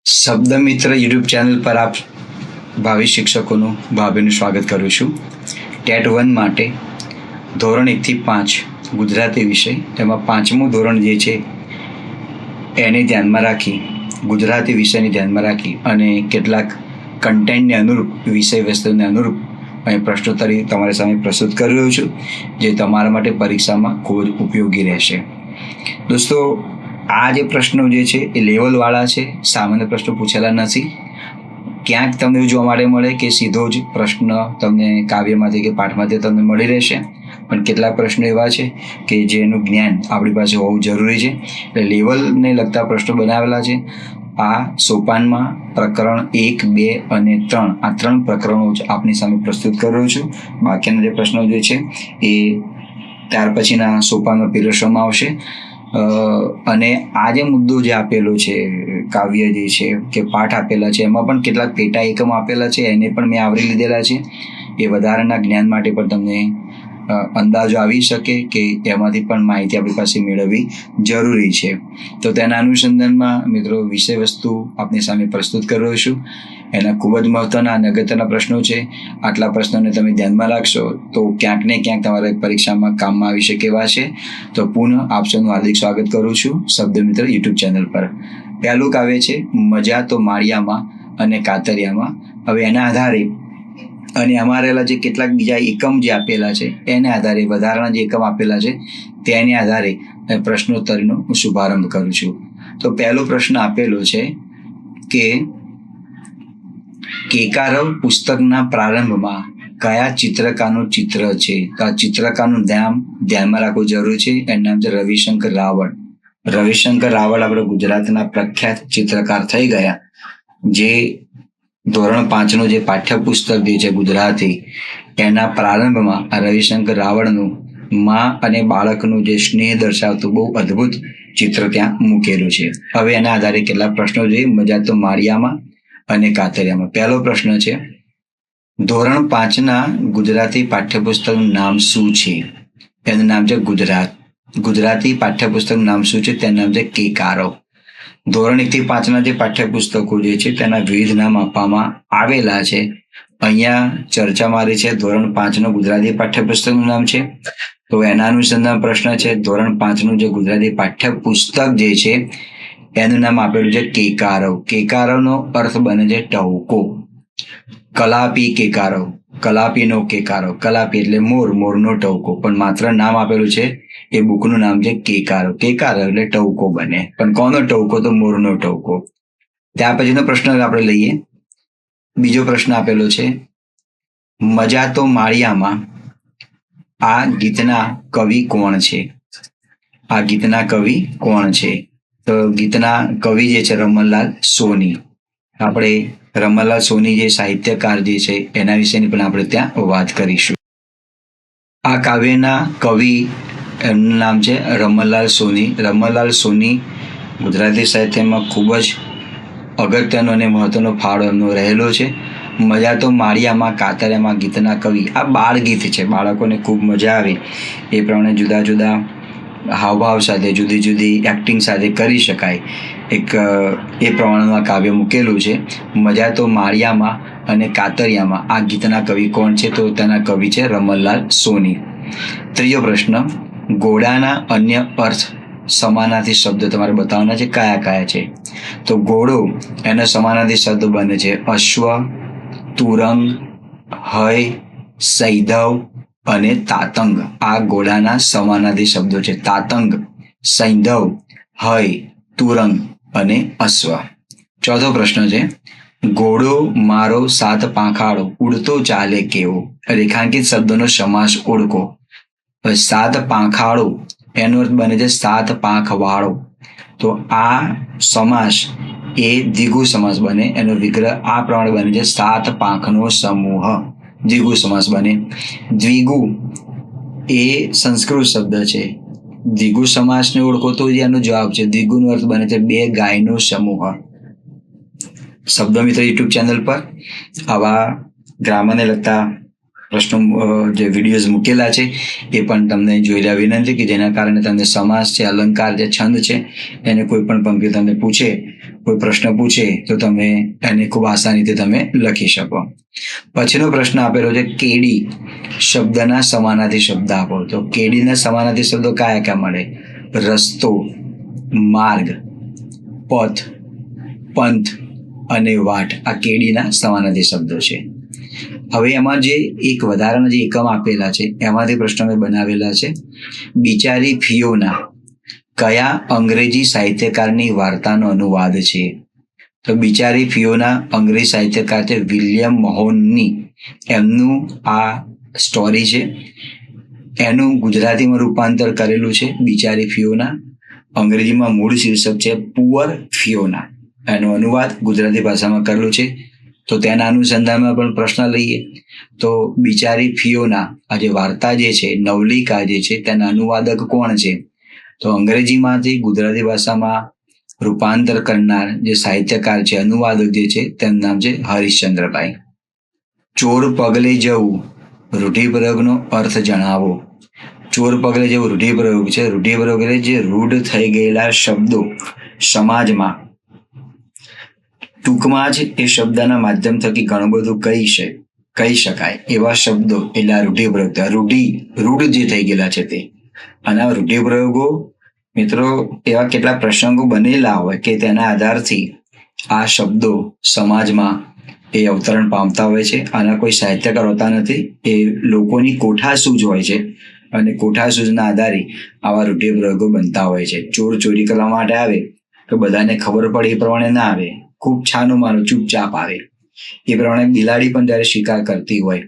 શબ્દ મિત્ર YouTube channel પર આપ ભાવિ શિક્ષકોનું ભાવેનું સ્વાગત કરું છું. ટેટ 1 માટે ધોરણ 1 થી 5 ગુજરાતી વિષય, તેમાં 5મું ધોરણ જે છે એને ધ્યાનમાં રાખી, ગુજરાતી વિષયને ધ્યાનમાં રાખી અને કેટલાક કન્ટેન્ટને અનુરૂપ, વિષય વસ્તુને અનુરૂપ અહીં પ્રશ્નોત્તરી તમારી સામે પ્રસ્તુત કરી રહ્યો છું, જે તમારા માટે પરીક્ષામાં ખૂબ જ ઉપયોગી રહેશે. દોસ્તો, આ જે પ્રશ્નો જે છે એ લેવલવાળા છે, સામાન્ય પ્રશ્નો પૂછેલા નથી. ક્યાંક તમને એવું જોવા માટે મળે કે સીધો જ પ્રશ્ન તમને કાવ્યમાંથી કે પાઠમાંથી તમને મળી રહેશે, પણ કેટલાક પ્રશ્નો એવા છે કે જેનું જ્ઞાન આપણી પાસે હોવું જરૂરી છે. એટલે લેવલને લગતા પ્રશ્નો બનાવેલા છે. આ સોપાનમાં પ્રકરણ 1, 2 અને 3, આ 3 પ્રકરણો જ આપની સામે પ્રસ્તુત કરી રહ્યો છું. બાકીના જે પ્રશ્નો જે છે એ ત્યાર પછીના સોપાનમાં પીરસવામાં આવશે. અને આ જે મુદ્દો જે આપેલો છે, કાવ્ય જે છે કે પાઠ આપેલા છે, એમાં પણ કેટલાક પેટા એકમ આપેલા છે, એને પણ મેં આવરી લીધેલા છે. એ વધારાના જ્ઞાન માટે પણ તમને અંદાજો આવી શકે કે એમાંથી પણ માહિતી આપણી પાસે મેળવવી જરૂરી છે. તો તેના અનુસંધાનમાં મિત્રો વિષય વસ્તુ આપની સામે પ્રસ્તુત કરી રહ્યો છું. એના ખૂબ જ મહત્વના અને અગત્યના પ્રશ્નો છે. આટલા પ્રશ્નોને તમે ધ્યાનમાં રાખશો તો ક્યાંક ને ક્યાંક તમારા પરીક્ષામાં કામમાં આવી શકે એવા છે. તો પુનઃ આપ સૌનું હાર્દિક સ્વાગત કરું છું શબ્દ મિત્ર યુટ્યુબ ચેનલ પર. પહેલું કાવ્ય છે મજા તો માળિયામાં અને કાતરિયામાં. હવે એના આધારે અને અમારેલા જે કેટલાક બીજા એકમ જે આપેલા છે એને આધારે, વધારાના જે એકમ આપેલા છે તેને આધારે પ્રશ્નોત્તરીનો હું શુભારંભ કરું છું. તો પહેલો પ્રશ્ન આપેલો છે કે કેકારવ પુસ્તકના પ્રારંભમાં કયા ચિત્રકારનું ચિત્ર છે? તો આ ચિત્રકારનું ધ્યાનમાં રાખવું જરૂરી છે. એનું નામ છે રવિશંકર રાવળ. રવિશંકર રાવળ આપણે ગુજરાતના પ્રખ્યાત ચિત્રકાર થઈ ગયા, જે ધોરણ 5નું જે પાઠ્યપુસ્તક જે છે ગુજરાતી, એના પ્રારંભમાં આ રવિશંકર રાવળનું માં અને બાળકનું જે સ્નેહ દર્શાવતું બહુ અદ્ભુત ચિત્ર ત્યાં મૂકેલું છે. હવે એના આધારે કેટલાક પ્રશ્નો જોઈએ. મજા તો માળિયામાં અને કાતરિયામાં. પહેલો પ્રશ્ન છે, ધોરણ 5ના ગુજરાતી પાઠ્યપુસ્તકનું નામ શું છે? એનું નામ છે ગુજરાતી પાઠ્યપુસ્તકનું નામ શું છે? તેનું નામ છે કેકારવ. ધોરણ 1 થી 5ના જે પાઠ્યપુસ્તકો જે છે તેના વિવિધ નામ આપવામાં આવેલા છે. અહીંયા ચર્ચા મારી છે ધોરણ 5નું ગુજરાતી પાઠ્યપુસ્તકનું નામ છે. તો એના અનુસંધાન પ્રશ્ન છે, ધોરણ 5નું જે ગુજરાતી પાઠ્યપુસ્તક જે છે એનું નામ આપેલું છે કેકારવ. કેકારવનો અર્થ બને છે ટહુકો. કલાપી કેકારવ, કલાપીનો કેકારવ. કલાપી એટલે મોર, મોરનો ટહુકો. પણ માત્ર નામ આપેલું છે, એ બુકનું નામ છે કેકારવ. કેકારવ એટલે ટહુકો બને, પણ કોનો ટહુકો? તો મોરનો ટહુકો. ત્યાર પછીનો પ્રશ્ન આપણે લઈએ. બીજો પ્રશ્ન આપેલો છે, મજા તો માળિયામાં આ ગીતના કવિ કોણ છે? આ ગીતના કવિ કોણ છે? તો ગીતના કવિ જે છે રમણલાલ સોની. આપણે રમણલાલ સોની જે સાહિત્યકાર જે છે એના વિશેની પણ આપણે ત્યાં વાત કરીશું. આ કાવ્યના કવિ એમનું નામ છે રમણલાલ સોની. રમણલાલ સોની ગુજરાતી સાહિત્યમાં ખૂબ જ અગત્યનો અને મહત્વનો ફાળો એમનો રહેલો છે. મજા તો માળિયામાં કાતરિયામાં ગીતના કવિ. આ બાળ ગીત છે, બાળકોને ખૂબ મજા આવે એ પ્રમાણે જુદા જુદા હાવભાવ સાથે, જુદી જુદી એક્ટિંગ સાથે કરી શકાય એક એ પ્રમાણેનું આ કાવ્ય મૂકેલું છે. મજા તો માળિયામાં અને કાતરિયામાં આ ગીતના કવિ કોણ છે? તો તેના કવિ છે રમણલાલ સોની. ત્રીજો પ્રશ્ન, ઘોડાના અન્ય અર્થ સમાનાર્થી શબ્દ તમારે બતાવવાના છે. કયા કયા છે? તો ઘોડો, એના સમાનાર્થી શબ્દ બને છે અશ્વ, તુરંગ, હય, સૈધવ અને તાતંગ. આ ઘોડાના સમાનાર્થી શબ્દો છે. તાતંગ, સૈંધવ, હય, તુરંગ અને અશ્વ. ચોથો પ્રશ્ન છે, ઘોડો મારો 7 પાંખાળો ઉડતો ચાલે કેવો. રેખાંકિત શબ્દનો સમાસ ઓળખો. 7 પાંખાળો એનો અર્થ બને છે 7 પાંખ વાળો. તો આ સમાસ એ દ્વિગુ સમાસ બને. એનો વિગ્રહ આ પ્રમાણે બને છે 7 પાંખનો સમૂહ. દ્વિગુ સમાસ બને. દ્વિગુ એ સંસ્કૃત શબ્દ છે. દ્વિગુ સમાસને ઓળખો તો એનો જવાબ છે. દ્વિગુનો અર્થ બને છે 2 ગાયનો સમૂહ. શબ્દ મિત્ર યુટ્યુબ ચેનલ પર આવા ગ્રામરને લગતા પ્રશ્નો જે વિડીયોઝ મૂકેલા છે એ પણ તમને જોઈ લેવા વિનંતી, કે જેના કારણે તમને સમાસ છે, અલંકાર છે, છંદ છે, એને કોઈ પણ પંક્તિ તમને પૂછે, કોઈ પ્રશ્ન પૂછે તો તમે એને ખૂબ આસાનીથી તમે લખી શકો. પછીનો પ્રશ્ન આપેલો છે, કેડી શબ્દના સમાનાર્થી શબ્દ આપો. તો કેડીના સમાનાર્થી શબ્દો કયા કયા મળે? રસ્તો, માર્ગ, પથ, પંથ અને વાટ. આ કેડીના સમાનાર્થી શબ્દો છે. હવે એમાં જે એક વધારાના જે એકમ આપેલા છે એમાંથી પ્રશ્નો મેં બનાવેલા છે. બિચારી ફિયોના કયા અંગ્રેજી સાહિત્યકારની વાર્તાનો અનુવાદ છે? તો બિચારી ફિયોના અંગ્રેજી સાહિત્યકાર છે વિલિયમ મહોનની, એમનું આ સ્ટોરી છે. એનું ગુજરાતીમાં રૂપાંતર કરેલું છે બિચારી ફિયોના. અંગ્રેજીમાં મૂળ શીર્ષક છે પુઅર ફિયોના. એનો અનુવાદ ગુજરાતી ભાષામાં કરેલું છે. તો તેના અનુસંધાનમાં પણ પ્રશ્ન લઈએ તો બિચારી ફિયોના આ જે વાર્તા જે છે, નવલિકા જે છે, તેના અનુવાદક કોણ છે? તો અંગ્રેજીમાંથી ગુજરાતી ભાષામાં રૂપાંતર કરનાર જે સાહિત્યકાર છે, અનુવાદક જે છે, તેનું નામ છે હરીશચંદ્રભાઈ. ચોર પગલે જવું, રૂઢિપ્રયોગનો અર્થ જણાવો. ચોર પગલે જવું રૂઢિપ્રયોગ છે. રૂઢિપ્રયોગ એટલે જે રૂઢ થઈ ગયેલા શબ્દો સમાજમાં ટૂંકમાં જ એ શબ્દના માધ્યમ થકી ઘણું બધું કહી શકાય એવા શબ્દો એટલે આ રૂઢિપ્રયોગ. રૂઢ જે થઈ ગયેલા છે તે. અને આ રૂઢિપ્રયોગો મિત્રો એવા કેટલા પ્રસંગો બનેલા હોય કે તેના આધારથી આ શબ્દો સમાજમાં એ અવતરણ પામતા હોય છે. આના કોઈ સાહિત્યકાર હોતા નથી, એ લોકોની કોઠાસૂઝ હોય છે અને કોઠાસૂઝના આધારે આવા રૂઢિપ્રયોગો બનતા હોય છે. ચોર ચોરી કરવા માટે આવે તો બધાને ખબર પડે એ પ્રમાણે ના આવે, ખૂબ છાનું માનું ચૂપચાપ આવે. એ પ્રમાણે બિલાડી પણ જ્યારે શિકાર કરતી હોય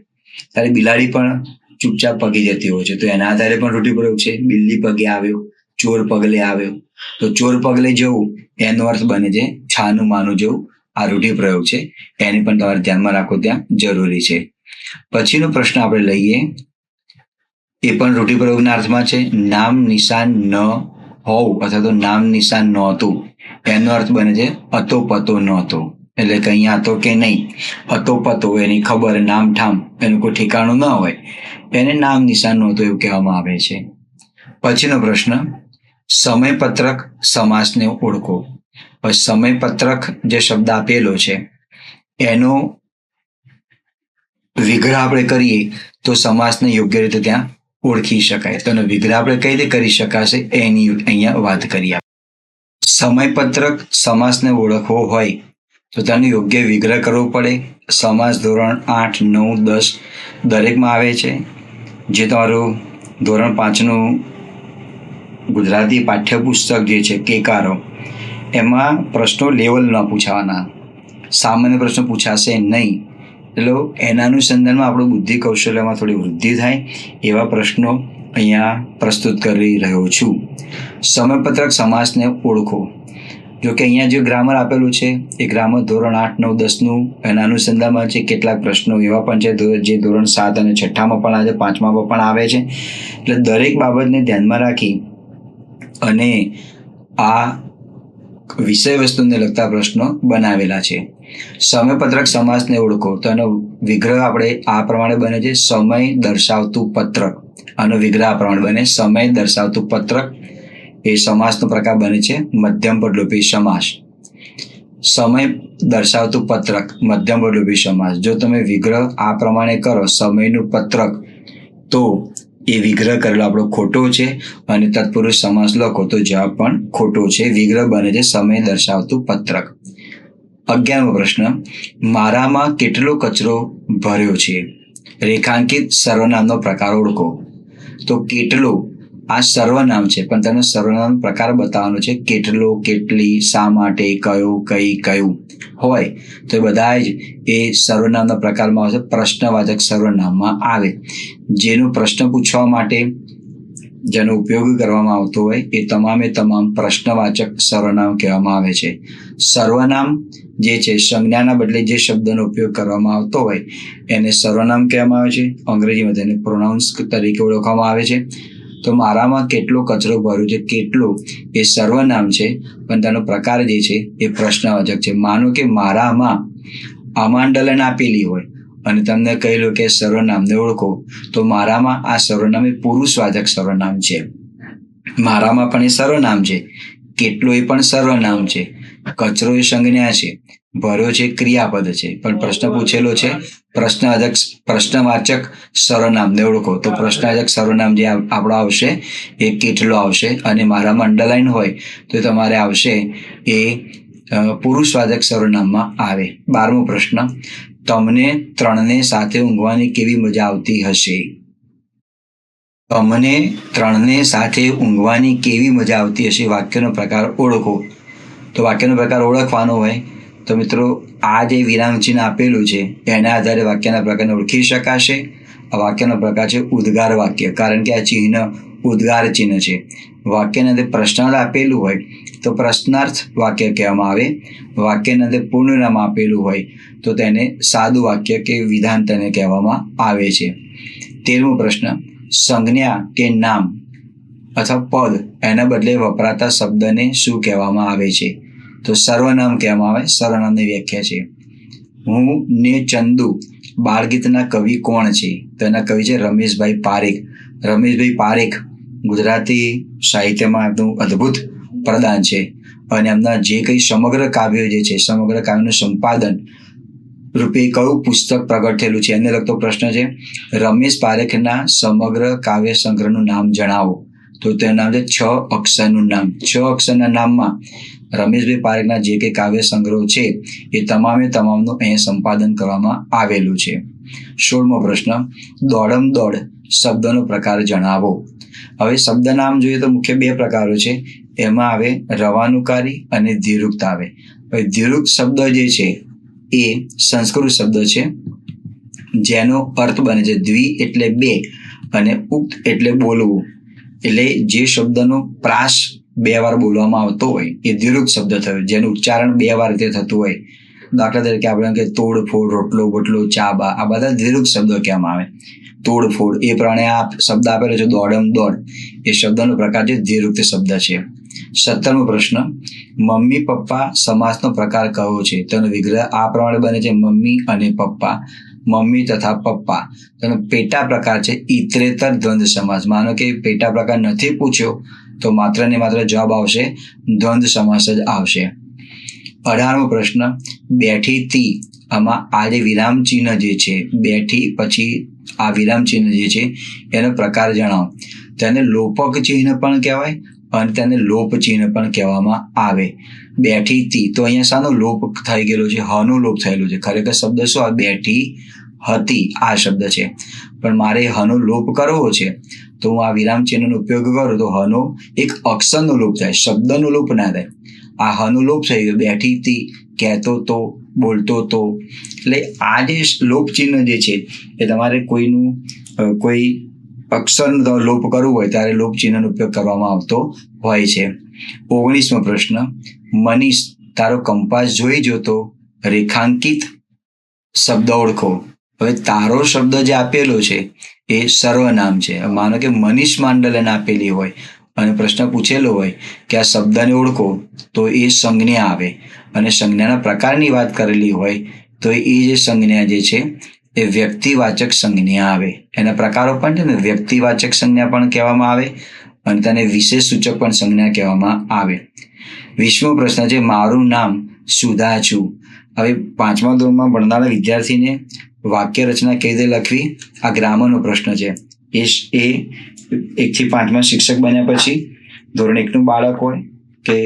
ત્યારે બિલાડી પણ ચૂપચાપ પગી જતી હોય છે. તો એના આધારે પણ રૂઢિપ્રયોગ છે. બિલ્લી પગે આવ્યો, ચોર પગલે આવ્યો. તો ચોર પગલે જવું એનો અર્થ બને છે છાનું માનું જવું. આ રૂઢિપ્રયોગ છે, એને પણ તમારે ધ્યાનમાં રાખવું ત્યાં જરૂરી છે. પછીનો પ્રશ્ન આપણે લઈએ, એ પણ રૂઢિપ્રયોગના અર્થમાં છે. નામ નિશાન ન હોવું અથવા તો નામ નિશાન નહોતું, એનો અર્થ બને છે અતો પતો નહોતો. એટલે કે અહીંયા હતો કે નહીં, અતો પતો એની ખબર, નામ ઠામ એનું કોઈ ઠેકાણું ન હોય, એને નામ નિશાન નહોતું એવું કહેવામાં આવે છે. પછીનો પ્રશ્ન, સમયપત્રક સમાસને ઓળખો. સમયપત્રક જે શબ્દ આપેલો છે એનો વિગ્રહ આપણે કરીએ તો સમાસને યોગ્ય રીતે ત્યાં ઓળખી શકાય. તો એનો વિગ્રહ આપણે કઈ રીતે કરી શકાશે એની અહીંયા વાત કરીએ. સમયપત્રક સમાસને ઓળખવો હોય તો તેનો યોગ્ય વિગ્રહ કરવો પડે. સમાસ ધોરણ 8, 9, 10 દરેકમાં આવે છે. જે તમારું ધોરણ 5નું ગુજરાતી પાઠ્યપુસ્તક જે છે કેકારો, એમાં પ્રશ્નો લેવલના પૂછાવાના, સામાન્ય પ્રશ્નો પૂછાશે નહીં. એટલે એના અનુસંધાનમાં આપણું બુદ્ધિ કૌશલ્યમાં થોડી વૃદ્ધિ થાય એવા પ્રશ્નો અહીંયા પ્રસ્તુત કરી રહ્યો છું. સમયપત્રક સમાસને ઓળખો. જો કે અહીંયા જે ગ્રામર આપેલું છે એ ગ્રામર ધોરણ 8, 9, 10નું એના અનુસંધાનમાં છે. કેટલાક પ્રશ્નો એવા પણ છે જે ધોરણ 7 અને 6માં પણ આવે છે, 5માં પણ આવે છે. એટલે દરેક બાબતને ધ્યાનમાં રાખી અને આ વિષય વસ્તુને લગતા પ્રશ્નો બનાવેલા છે. સમયપત્રક સમાસને ઓળખો તો એનો વિગ્રહ આપણે આ પ્રમાણે બને છે, સમય દર્શાવતું પત્રક. આનો વિગ્રહ આ પ્રમાણે બને, સમય દર્શાવતું પત્રક. એ સમાસનો પ્રકાર બને છે મધ્યમ પદલોપી સમાસ. સમય દર્શાવતું પત્રક, મધ્યમ પદલોપી સમાસ. જો તમે વિગ્રહ આ પ્રમાણે કરો, સમયનું પત્રક, તો એ વિગ્રહ કરેલો આપણો ખોટો છે અને તત્પુરુષ સમાસ લખો તો જવાબ પણ ખોટો છે. વિગ્રહ બને છે સમય દર્શાવતું પત્રક. 11મો પ્રશ્ન, મારામાં કેટલો કચરો ભર્યો છે. રેખાંકિત સર્વનામનો પ્રકાર ઓળખો. તો કેટલો આ સર્વનામ છે પણ તેનો સર્વનામ પ્રકાર બતાવવાનો છે. કેટલો, કેટલી, શા માટે, કયો, કઈ, કયું હોય તો એ બધા જ એ સર્વનામના પ્રકારમાં આવશે. પ્રશ્નવાચક સર્વનામમાં આવે. જેનો પ્રશ્ન પૂછવા માટે જેનો ઉપયોગ કરવામાં આવતો હોય એ તમામે તમામ પ્રશ્નવાચક સર્વનામ કહેવામાં આવે છે. સર્વનામ જે છે સંજ્ઞાના બદલે જે શબ્દનો ઉપયોગ કરવામાં આવતો હોય એને સર્વનામ કહેવામાં આવે છે. અંગ્રેજીમાં તેને પ્રોનાઉન્સ તરીકે ઓળખવામાં આવે છે. તો મારામાં કેટલો કચરો ભર્યો છે, કેટલો એ સર્વનામ છે પણ તેનો પ્રકાર જે છે એ પ્રશ્નવાચક છે. માનો કે મારામાં આમાંડલન આપેલી હોય અને તમને કહેલું કે સર્વનામને ઓળખો, તો મારામાં આ સર્વનામ એ પુરુષવાચક સર્વનામ છે. મારામાં પણ એ સર્વનામ છે, કેટલો એ પણ સર્વનામ છે, કચરો એ સંજ્ઞા છે, ભર્યો છે ક્રિયાપદ છે. પણ પ્રશ્ન પૂછેલો છે પ્રશ્નવાચક સર્વનામને ઓળખો, તો પ્રશ્નવાચક સર્વનામ જે આપણો આવશે એ કેટલો આવશે, અને મારામાં અંડરલાઈન હોય તો તમારે આવશે એ પુરુષવાચક સર્વનામમાં આવે. 12મો પ્રશ્ન, તમને ત્રણને સાથે ઊંઘવાની કેવી મજા આવતી હશે? તમને ત્રણને સાથે ઊંઘવાની કેવી મજા આવતી હશે, વાક્યનો પ્રકાર ઓળખો. તો વાક્યનો પ્રકાર ઓળખવાનો હોય તો મિત્રો આ જે વિરામ ચિહ્ન આપેલું છે એના આધારે વાક્યના પ્રકારને ઓળખી શકાશે. આ વાક્યનો પ્રકાર છે ઉદ્ગાર વાક્ય, કારણ કે આ ચિહ્ન ઉદ્ગાર ચિહ્ન છે. વાક્યના અંદર પ્રશ્નાર્થ આપેલું હોય તો પ્રશ્નાર્થ વાક્ય કહેવામાં આવે. વાક્યના અંદર પૂર્ણનામ આપેલું હોય તો તેને સાદું વાક્ય કે વિધાન તેને કહેવામાં આવે છે. 13મો પ્રશ્ન, સંજ્ઞા કે નામ અથવા પદ એના બદલે વપરાતા શબ્દને શું કહેવામાં આવે છે? તો સર્વનામ કહેવામાં આવે. સર્વનામની વ્યાખ્યા છે, હું ને ચંદુ બાળગીતના કવિ કોણ છે? તો એના કવિ છે રમેશભાઈ પારેખ. રમેશભાઈ પારેખ ગુજરાતી સાહિત્યમાં એમનું અદ્ભુત પ્રદાન છે, અને એમના જે કંઈ સમગ્ર કાવ્યો જે છે, સમગ્ર કાવ્યનું સંપાદન રૂપે કયું પુસ્તક પ્રગટ થયેલું છે એને લગતો પ્રશ્ન છે. રમેશ પારેખના સમગ્ર કાવ્ય સંગ્રહનું નામ જણાવો. તો તેનું નામ છે 6 અક્ષરનું નામ. 6 અક્ષરના નામમાં રમેશભાઈ પારેખના જે કંઈ કાવ્ય સંગ્રહ છે એ તમામનું અહીંયા સંપાદન કરવામાં આવેલું છે. 16મો પ્રશ્ન, દોડમ દોડ શબ્દનો પ્રકાર જણાવો. હવે શબ્દ નામ જોઈએ તો મુખ્ય 2 પ્રકારો છે. એમાં આવે રવાનુકારી અને દ્વિરુક્ત આવે. હવે દ્વિરુક્ત શબ્દ જે છે એ સંસ્કૃત શબ્દ છે જેનો અર્થ બને છે દ્વિ એટલે 2 અને ઉક્ત એટલે બોલવું. એટલે જે શબ્દનો પ્રાસ 2 વાર બોલવામાં આવતો હોય એ દ્વિરુક્ત શબ્દ થયો, જેનું ઉચ્ચારણ 2 વાર રીતે થતું હોય. દાખલા તરીકે આપણે કે તોડ ફોડ, રોટલો બોટલો, ચા બા, આ બધા દ્વિરુક્ત શબ્દો કહેવામાં આવે. તોડફોડ એ પ્રમાણે આ શબ્દ આપેલો છે દોડમ દોડ, એ શબ્દનો પ્રકાર છે દ્વિરુક્ત શબ્દ છે. 17મો પ્રશ્ન, મમ્મી પપ્પા સમાસનો પ્રકાર કયો છે? તેનો વિગ્રહ આ પ્રમાણે બને છે મમ્મી અને પપ્પા, મમ્મી તથા પપ્પા. તેનો પેટા પ્રકાર છે ઇતરેતર દ્વંદ્વ સમાસ. માનો કે પેટા પ્રકાર નથી પૂછ્યો તો માત્ર ને માત્ર જવાબ આવશે દ્વંદ્વ સમાસ જ આવશે. 18મો પ્રશ્ન, બેઠી તી, આમાં આ જે વિરામ ચિહ્ન જે છે, બેઠી પછી આ વિરામ ચિહ્ન જે છે એનો પ્રકાર જણાવો. તેને લોપક ચિહ્ન પણ કહેવાય અને તેને લોપ ચિહ્ન પણ કહેવામાં આવે. બેઠી તી, તો અહીંયા શાનો લોપ થઈ ગયેલો છે? હનો લોપ થયેલો છે. ખરેખર શબ્દ શું આવે? બેઠી હતી આ શબ્દ છે, પણ મારે હનો લોપ કરવો છે તો હું આ વિરામ ચિહ્નનો ઉપયોગ કરું તો હનો એક અક્ષરનો લોપ થાય, શબ્દનો લોપ ના થાય. આ હનો લોપ થઈ ગયો. બેઠી તી, કહેતો તો, બોલતો તો. એટલે આ જે લોપ ચિહ્ન જે છે એ તમારે કોઈ અક્ષરનો લોપ કરવું હોય ત્યારે લોપ ચિહ્નનો ઉપયોગ કરવામાં આવતો હોય છે. 19મો પ્રશ્ન, મનીષ તારો કંપાસ જોઈ જોતો રેખાંકિત શબ્દ ઓળખો. હવે તારો શબ્દ જે આપેલો છે એ સર્વનામ છે. માનો કે મનીષ માંડલન આપેલી હોય અને પ્રશ્ન પૂછેલો હોય કે આ શબ્દને ઓળખો, તો એ સંજ્ઞા આવે. અને સંજ્ઞાના પ્રકારની વાત કરેલી હોય તો એ જે સંજ્ઞા જે છે એ વ્યક્તિવાચક સંજ્ઞા આવે. એના પ્રકારો પણ છે ને, વ્યક્તિવાચક સંજ્ઞા પણ કહેવામાં આવે અને તેને વિશેષ સૂચક પણ સંજ્ઞા કહેવામાં આવે. 20મો પ્રશ્ન છે, મારું નામ સુધા છું. હવે 5મા ધોરણમાં ભણનારા વિદ્યાર્થીને વાક્ય રચના કેવી રીતે લખવી આ ગ્રામરનો પ્રશ્ન છે. એ 1 થી 5માં શિક્ષક બન્યા પછી ધોરણ 1નું બાળક હોય કે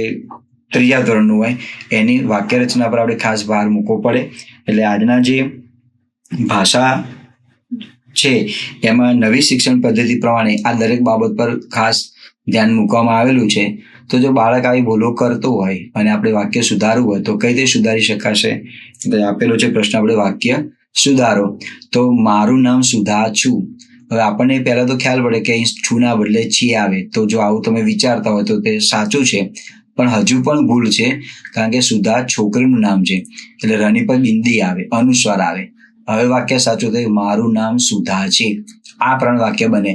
3જા ધોરણનું હોય, એની વાક્ય રચના પર આપણે ખાસ ભાર મૂકવો પડે. એટલે આજના જે ભાષા છે એમાં નવી શિક્ષણ પદ્ધતિ પ્રમાણે આ દરેક બાબત પર ખાસ ધ્યાન મૂકવામાં આવેલું છે. તો જો બાળક આવી ભૂલો કરતો હોય અને આપણે વાક્ય સુધારવું હોય તો કઈ રીતે સુધારી શકાશે? આપેલો છે પ્રશ્ન, આપણે વાક્ય સુધારો. તો મારું નામ સુધા છું. હવે આપણને પહેલા તો ખ્યાલ પડે કે અહીં છું ના બદલે છી આવે. તો જો આવું તમે વિચારતા હોય તો તે સાચું છે, પણ હજુ પણ ભૂલ છે, કારણ કે સુધા છોકરીનું નામ છે એટલે રની પર બિંદી આવે, અનુસ્વાર આવે. હવે વાક્ય સાચું થયું, મારું નામ સુધા છે. આ પ્રમાણે વાક્ય બને.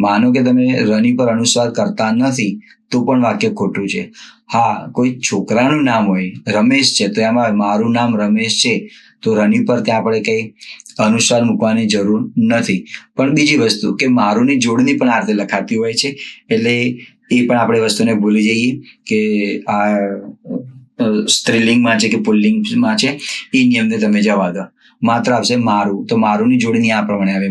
માનો કે તમે રની પર અનુસ્વાર કરતા નથી તો પણ વાક્ય ખોટું છે. હા, કોઈ છોકરાનું નામ હોય, રમેશ છે, તો એમાં મારું નામ રમેશ છે, તો રની પર ત્યાં આપણે કઈ અનુસ્વાર મૂકવાની જરૂર નથી. પણ બીજી વસ્તુ કે મારુંની જોડણી પણ આ રીતે લખાતી હોય છે, એટલે એ પણ આપણે વસ્તુને ભૂલી જઈએ કે આ સ્ત્રીલિંગમાં છે કે પુલ્લિંગમાં છે, એ નિયમને તમે જવા દો. માત્ર આવશે મારું, તો મારુંની જોડણી આ પ્રમાણે આવે,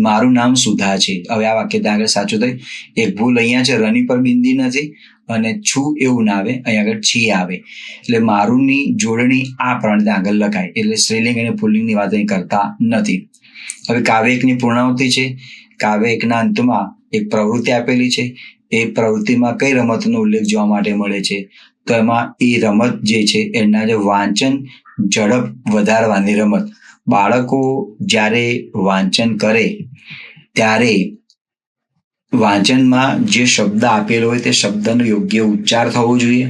મારું નામ સુધા છે. હવે આ વાક્ય ત્યાં આગળ સાચું થયું. એક ભૂલ અહીંયા છે, રની પર બિંદી નથી અને છું એવું ના આવે, અહીંયા આગળ છી આવે. એટલે મારુંની જોડણી આ પ્રમાણે ત્યાં આગળ લખાય. એટલે સ્ત્રીલિંગ અને પુલ્લિંગની વાત અહીં કરતા નથી. હવે કાવ્ય એકની પૂર્ણાવૃત્તિ છે. કાવ્ય એકના અંતમાં એક પ્રવૃત્તિ આપેલી છે. એ પ્રવૃત્તિમાં કઈ રમતનો ઉલ્લેખ જોવા માટે મળે છે? તો એમાં એ રમત જે છે એના જે વાંચન ઝડપ વધારવાની રમત. બાળકો જ્યારે વાંચન કરે ત્યારે વાંચનમાં જે શબ્દ આપેલો હોય તે શબ્દનો યોગ્ય ઉચ્ચાર થવો જોઈએ,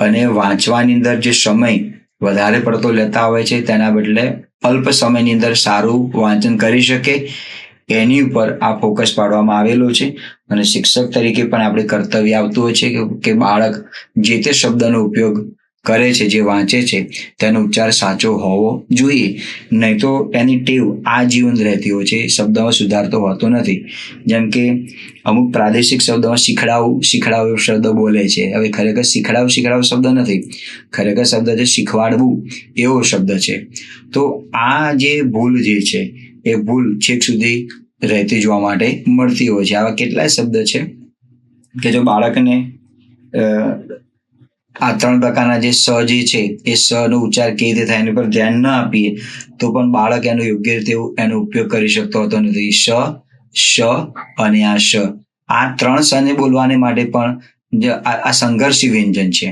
અને વાંચવાની અંદર જે સમય વધારે પડતો લેતા હોય છે તેના બદલે અલ્પ સમયની અંદર સારું વાંચન કરી શકે એની ઉપર આ ફોકસ પાડવામાં આવેલો છે. અને શિક્ષક તરીકે પણ આપણે કર્તવ્ય આવતું હોય છે કે બાળક જે તે શબ્દનો ઉપયોગ કરે છે, જે વાંચે છે, તેનો ઉચ્ચાર સાચો હોવો જોઈએ. નહીં તો એની ટેવ આ જીવન રહેતી હોય છે, શબ્દમાં સુધારતો હોતો નથી. જેમ કે અમુક પ્રાદેશિક શબ્દમાં શીખડાવું એવો શબ્દ બોલે છે. હવે ખરેખર શીખડાવું શબ્દ નથી, ખરેખર શબ્દ છે શીખવાડવું એવો શબ્દ છે. તો આ જે ભૂલ જે છે એ ભૂલ છેક સુધી રહેતી જોવા માટે મળતી હોય છે. આવા કેટલાય શબ્દ છે કે જો બાળકને આ 3 પ્રકારના જે સ જે છે એ સ નો ઉચ્ચાર કેવી રીતે થાય એની પર ધ્યાન ન આપીએ તો પણ બાળક એનો યોગ્ય રીતે એનો ઉપયોગ કરી શકતો હોતો નથી. શ અને આ શ, આ 3 સને બોલવાને માટે પણ આ સંઘર્ષી વ્યંજન છે.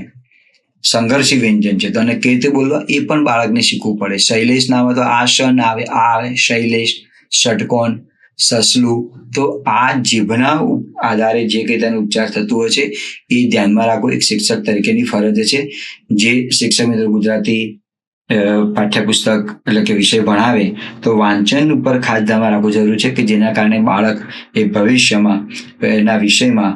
તો એને કેવી રીતે બોલવા એ પણ બાળકને શીખવું પડે. શૈલેષ નામ તો આ શ ના આવે, આ આવે શૈલેષ, ષટકોણ, સસલું. તો આ જીભના આધારે જે કંઈ તેનો ઉચ્ચાર થતું હોય છે એ ધ્યાનમાં રાખવું એક શિક્ષક તરીકેની ફરજ છે. જે શિક્ષક મિત્રો ગુજરાતી પાઠ્યપુસ્તક એટલે કે વિષય ભણાવે તો વાંચન ઉપર ખાસ ધ્યાન રાખવું જરૂરી છે, કે જેના કારણે બાળક એ ભવિષ્યમાં એના વિષયમાં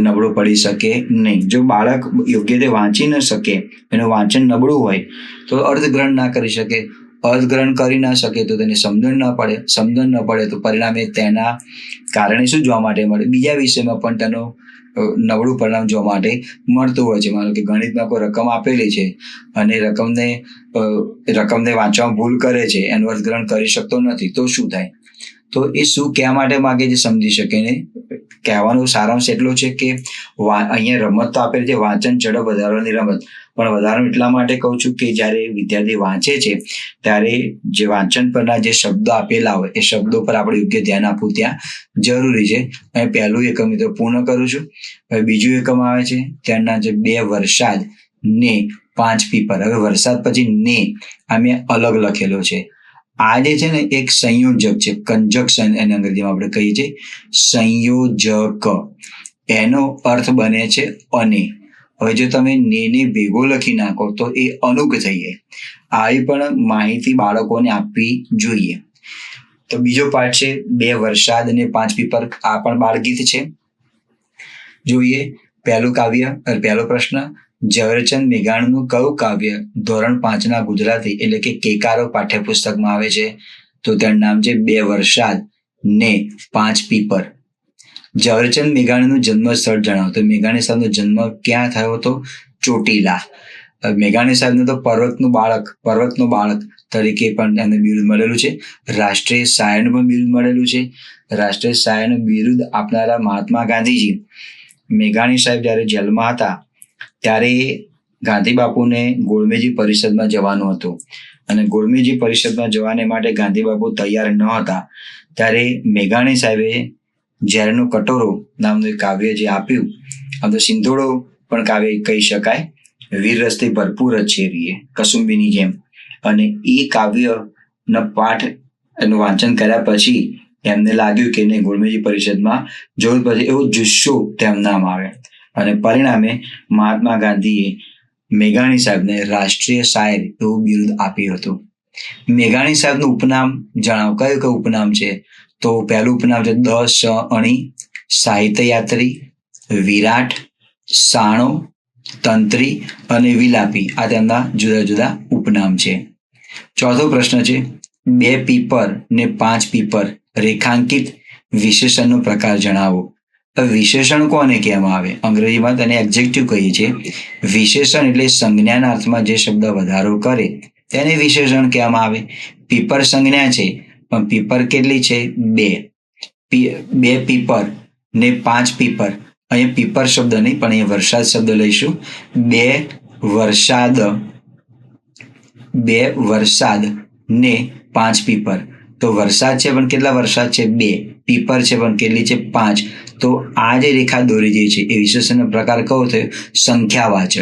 નબળું પડી શકે નહીં. જો બાળક યોગ્ય રીતે વાંચી ન શકે, એનું વાંચન નબળું હોય તો અર્થગ્રહણ ના કરી શકે, અર્થગ્રહણ કરી ના શકે તો તેને સમજણ ન પડે તો પરિણામે તેના કારણે શું જોવા માટે મળે? બીજા વિષયમાં પણ તેનો નબળું પરિણામ જોવા માટે મળતું હોય છે. માનો કે ગણિતમાં કોઈ રકમ આપેલી છે અને રકમને વાંચવામાં ભૂલ કરે છે, એનું અર્થગ્રહણ કરી શકતો નથી, તો શું થાય? તો એ શું કહેવા માટે માગે છે સમજી શકે ને. કહેવાનો સારાંશ એટલો છે કે અહીંયા રમત તો આપેલી છે, વાંચન ઝડપ વધારવાની રમત. પણ વધારવાનું એટલા માટે કહું છું કે જ્યારે વિદ્યાર્થી વાંચે છે ત્યારે જે વાંચન પરના જે શબ્દો આપેલા હોય એ શબ્દો પર આપણે યોગ્ય ધ્યાન આપવું ત્યાં જરૂરી છે. અહીં પહેલું એકમ મિત્રો પૂર્ણ કરું છું. હવે બીજું એકમ આવે છે ત્યારના જે 2 વરસાદ ને 5 પીપર. હવે વરસાદ પછી ને આ મેં અલગ લખેલો છે. આ જે છે ને એક સંયોજક છે, કન્જક્શન એને અંગ્રેજીમાં આપણે કહીએ છીએ, સંયોજક. એનો અર્થ બને છે અને. હવે જો તમે ને ભેગો લખી નાખો તો એ અનુક થઈ જાય. આવી પણ માહિતી બાળકોને આપવી જોઈએ. તો બીજો પાઠ છે 2 વરસાદ અને 5 પીપર. આ પણ બાળગીત છે. જોઈએ પહેલો પ્રશ્ન, ઝવેરચંદ મેઘાણીનું કયું કાવ્ય ધોરણ 5ના ગુજરાતી એટલે કે કેકારો પાઠ્યપુસ્તકમાં આવે છે? તો તેનું નામ છે 2 વરસાદ ને 5 પીપર. ઝવેરચંદ મેઘાણીનું જન્મ સ્થળ જણાવો. તો મેઘાણી સાહેબનો જન્મ ક્યાં થયો હતો? ચોટીલા. મેઘાણી સાહેબને તો પર્વતનું બાળક તરીકે પણ એમને બિરુદ મળેલું છે. રાષ્ટ્રીય શાયરનું પણ બિરુદ મળેલું છે. રાષ્ટ્રીય શાયરનું બિરુદ આપનારા મહાત્મા ગાંધીજી. મેઘાણી સાહેબ જ્યારે જેલમાં હતા ત્યારે ગાંધી બાપુને ગોળમેજી પરિષદમાં જવાનું હતું, અને ગોળમેજી પરિષદમાં જવાને માટે ગાંધી બાપુ તૈયાર ન હતા. ત્યારે મેઘાણી સાહેબે ઝેરનો કટોરો નામનું એક કાવ્ય જે આપ્યું, આમ તો સિંધોડો પણ કાવ્ય કહી શકાય, વીર રસથી ભરપૂર જ છે કસુંબીની જેમ. અને એ કાવ્યના પાઠ એનું વાંચન કર્યા પછી એમને લાગ્યું કે નહીં, ગોળમેજી પરિષદમાં જવું પછી એવો જુસ્સો તેમનામાં આવે, અને પરિણામે મહાત્મા ગાંધીએ મેઘાણી સાહેબને રાષ્ટ્રીય શાયર એવું બિરુદ આપ્યું હતું. મેઘાણી સાહેબનું ઉપનામ જણાવો. કયું ઉપનામ છે? તો પહેલું ઉપનામ છે દ સ અણી, સાહિત્યયાત્રી, વિરાટ, સાણો તંત્રી અને વિલાપી આ તેમના જુદા જુદા ઉપનામ છે. ચોથો પ્રશ્ન છે, 2 પીપર ને 5 પીપર રેખાંકિત વિશેષણનો પ્રકાર જણાવો. વિશેષણ કોને કહેવામાં આવે? અંગ્રેજીમાં તેને એડજેક્ટિવ કહીએ છીએ. વિશેષણ એટલે સંજ્ઞાના અર્થમાં જે શબ્દ વધારો કરે તેને વિશેષણ કહેવામાં આવે. પીપર સંજ્ઞા છે, પણ પીપર કેટલી છે? 2. 2 પીપર ને 5 પીપર. અહીંયા પીપર શબ્દ નહીં, પણ અહીંયા વરસાદ શબ્દ લઈશું. 2 વરસાદ ને 5 પીપર. તો વરસાદ છે પણ કેટલા વરસાદ છે? 2. પીપર છે પણ કેટલી છે? 5. તો આ જે રેખા દોરી જાય છે એ વિશેષણનો પ્રકાર કયો થયો? સંખ્યાવાચક.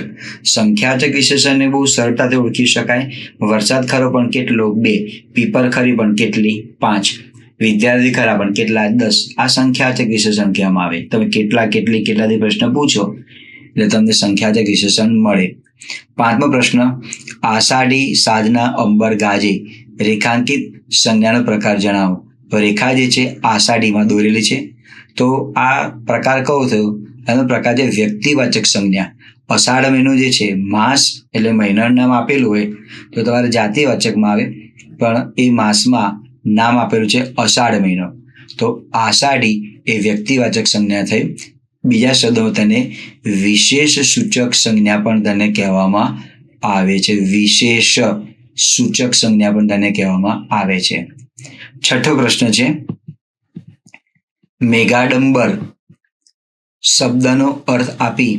સંખ્યાવાચક વિશેષણને બહુ સરળતાથી ઓળખી શકાય. વરસાદ ખરો પણ કેટલો? 2. પીપર ખરી પણ કેટલી? 5. વિદ્યાર્થી ખરા પણ કેટલા? 10. આ સંખ્યાવાચક વિશેષણ કહેવામાં આવે. તમે કેટલા, કેટલી, કેટલાથી પ્રશ્ન પૂછો એટલે તમને સંખ્યાવાચક વિશેષણ મળે. 5મો પ્રશ્ન, આષાઢી સાંજના અંબર ગાજે રેખાંકિત સંજ્ઞાનો પ્રકાર જણાવો. તો રેખા જે છે આષાઢીમાં દોરેલી છે. તો આ પ્રકાર કયો થયો? એનો પ્રકાર છે વ્યક્તિવાચક સંજ્ઞા. અષાઢ મહિનો જે છે, માસ એટલે મહિનાનું નામ આપેલું હોય તો તમારે જાતિવાચકમાં આવે, પણ એ માસમાં નામ આપેલું છે અષાઢ મહિનો. તો આષાઢી એ વ્યક્તિવાચક સંજ્ઞા થઈ. બીજા શબ્દોમાં તેને વિશેષ સૂચક સંજ્ઞા પણ તેને કહેવામાં આવે છે. વિશેષ સૂચક સંજ્ઞા પણ તેને કહેવામાં આવે છે. 6થો પ્રશ્ન છે, મેઘાડંબર શબ્દનો અર્થ આપી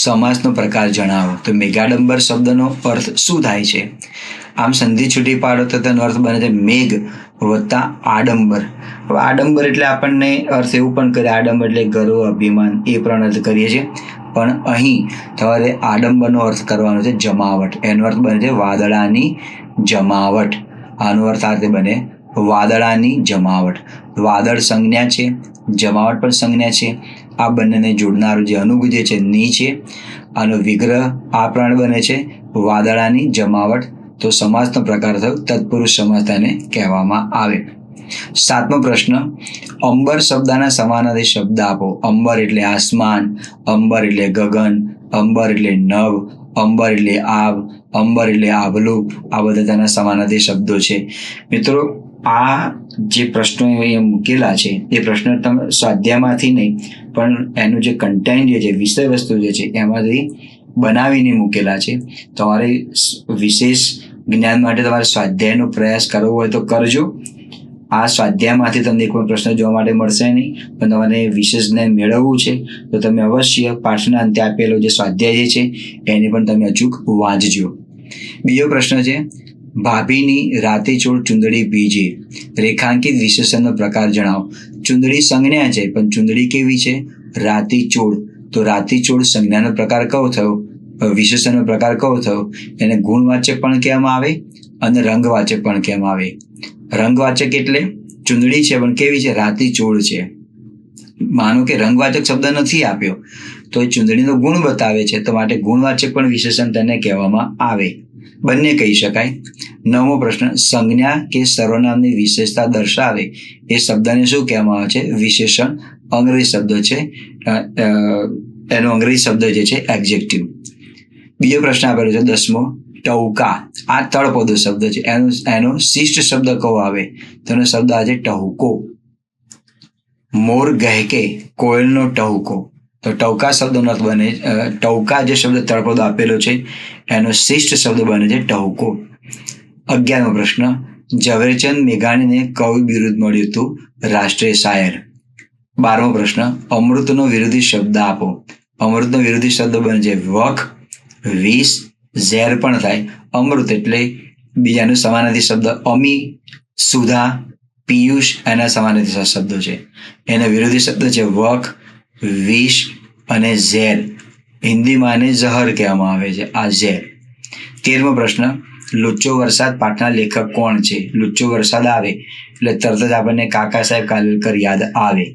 સમાસનો પ્રકાર જણાવો. તો મેઘાડંબર શબ્દનો અર્થ શું થાય છે? આમ સંધિ છૂટી પાડો તો તેનો અર્થ બને છે મેઘ વત્તા આડંબર. હવે આડંબર એટલે આપણને અર્થ એવું પણ કરે, આડંબર એટલે ગર્વ, અભિમાન, એ પણ અર્થ કરીએ છીએ. પણ અહીં તમારે આડંબરનો અર્થ કરવાનો છે જમાવટ. એનો અર્થ બને છે વાદળાની જમાવટ. આનો અર્થ આ રીતે બને વાદળાની જમાવટ. વાદળ સંજ્ઞા છે, જમાવટ પણ સંજ્ઞા છે. આ બંનેને જોડનારું જે અનુગ જે છે ની છે. આનો વિગ્રહ આ પ્રાણ બને છે વાદળાની જમાવટ. તો સમાસનો પ્રકાર થયો તત્પુરુષ સમાસ તેને કહેવામાં આવે. 7મો પ્રશ્ન, અંબર શબ્દના સમાનાર્થી શબ્દ આપો. અંબર એટલે આસમાન, અંબર એટલે ગગન, અંબર એટલે નભ, અંબર એટલે આબ, અંબર એટલે આભલું. આ બધા તેના સમાનાર્થી શબ્દો છે. મિત્રો, આ જે પ્રશ્નો અહીંયા મૂકેલા છે એ પ્રશ્નો તમે સ્વાધ્યાયમાંથી નહીં, પણ એનું જે કન્ટેન્ટ જે છે, વિષય વસ્તુ જે છે એમાંથી બનાવીને મૂકેલા છે. તમારે વિશેષ જ્ઞાન માટે તમારે સ્વાધ્યાયનો પ્રયાસ કરવો હોય તો કરજો. આ સ્વાધ્યાયમાંથી તમને એક પણ પ્રશ્ન જોવા માટે મળશે નહીં, પણ તમારે વિશેષ જ્ઞાન મેળવવું છે તો તમે અવશ્ય પાઠના અંતે આપેલો જે સ્વાધ્યાય જે છે એને પણ તમે અચૂક વાંચજો. બીજો પ્રશ્ન છે, ભાભીની રાતીચોળ ચુંદડી ભીજે રેખાંકિત વિશેષણનો પ્રકાર જણાવો. ચુંદડી સંજ્ઞા છે, પણ ચુંદડી કેવી છે? રાતીચોળ. તો રાતીચોળ સંજ્ઞાનો પ્રકાર કયો થયો? વિશેષણનો પ્રકાર કયો થયો? એને ગુણવાચક પણ કહેવામાં આવે અને રંગવાચક પણ કહેવામાં આવે. રંગવાચક એટલે ચુંદડી છે પણ કેવી છે? રાતીચોળ છે. માનો કે રંગવાચક શબ્દ નથી આપ્યો તો એ ચુંદડીનો ગુણ બતાવે છે, તો માટે ગુણવાચક પણ વિશેષણ તેને કહેવામાં આવે. બંને કહી શકાય. 9મો પ્રશ્ન, સંજ્ઞા કે સર્વનામની વિશેષતા દર્શાવે એ શબ્દને શું કહેવામાં આવે છે? વિશેષણ. અંગ્રેજી શબ્દ છે, એનો અંગ્રેજી શબ્દ જે છે એડજેક્ટિવ. બીજો પ્રશ્ન આપેલો છે 10મો, ટહુકા. આ તળપદો શબ્દ છે, એનો શિષ્ટ શબ્દ કયો આવે? તેનો શબ્દ આવે છે ટહુકો. મોર ગહેકે કોયલનો ટહુકો. તો ટહુકા શબ્દનો અર્થ બને, ટહુકા જે શબ્દ તળપદો આપેલો છે એનો શિષ્ટ શબ્દ બને છે ટહુકો. 11મો પ્રશ્ન, ઝવેરચંદ મેઘાણીને કયું બિરુદ મળ્યું હતું? રાષ્ટ્રીય શાયર. 12મો પ્રશ્ન, અમૃતનો વિરોધી શબ્દ આપો. અમૃતનો વિરોધી શબ્દ બને છે વખ, વિષ, ઝેર પણ થાય. અમૃત એટલે બીજાનો સમાનાર્થી શબ્દ અમી, સુધા, પિયુષ એના સમાનાર્થી શબ્દો છે. એના વિરોધી શબ્દ છે વખ, વિષ અને ઝેર. હિન્દીમાં એને ઝહર કહેવામાં આવે છે, આ ઝેર. 13મો પ્રશ્ન, લુચ્ચો વરસાદ પાઠના લેખક કોણ છે? લુચ્ચો વરસાદ આવે એટલે તરત જ આપણને કાકા સાહેબ કાલેલકર યાદ આવે,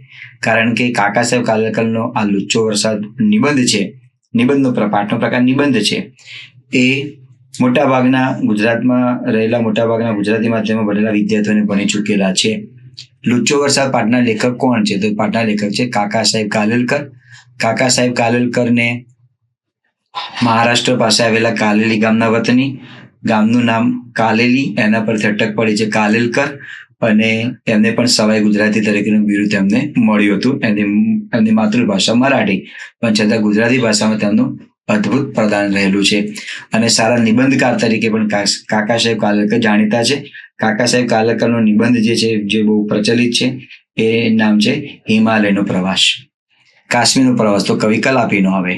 કારણ કે કાકા સાહેબ કાલેલકરનો આ લુચ્ચો વરસાદ નિબંધ છે, નિબંધનો પાઠનો પ્રકાર નિબંધ છે. એ મોટાભાગના ગુજરાતમાં રહેલા મોટાભાગના ગુજરાતી માધ્યમમાં ભણેલા વિદ્યાર્થીઓને ભણી ચૂકેલા છે. લુચ્ચો વરસાદ પાઠના લેખક કોણ છે? તો પાઠના લેખક છે કાકા સાહેબ કાલેલકર. કાકા સાહેબ કાલેલકરને મહારાષ્ટ્ર પાસે આવેલા કાલેલી ગામના વતની. ગામનું નામ કાલેલી, એના પરથી અટક પડી છે કાલેલકર, અને એમને પણ સવાઈ ગુજરાતી તરીકેનું બિરુદ એમને મળ્યું હતું. એમની માતૃભાષા મરાઠી, પણ છતાં ગુજરાતી ભાષામાં તેમનું અદ્ભુત પ્રદાન રહેલું છે. અને સારા નિબંધકાર તરીકે પણ કાકા સાહેબ કાલેલકર જાણીતા છે. કાકા સાહેબ કાલેલકરનો નિબંધ જે છે, જે બહુ પ્રચલિત છે, એ નામ છે હિમાલયનો પ્રવાસ. કાશ્મીરનો પ્રવાસ તો કવિ કલાપીનો આવે.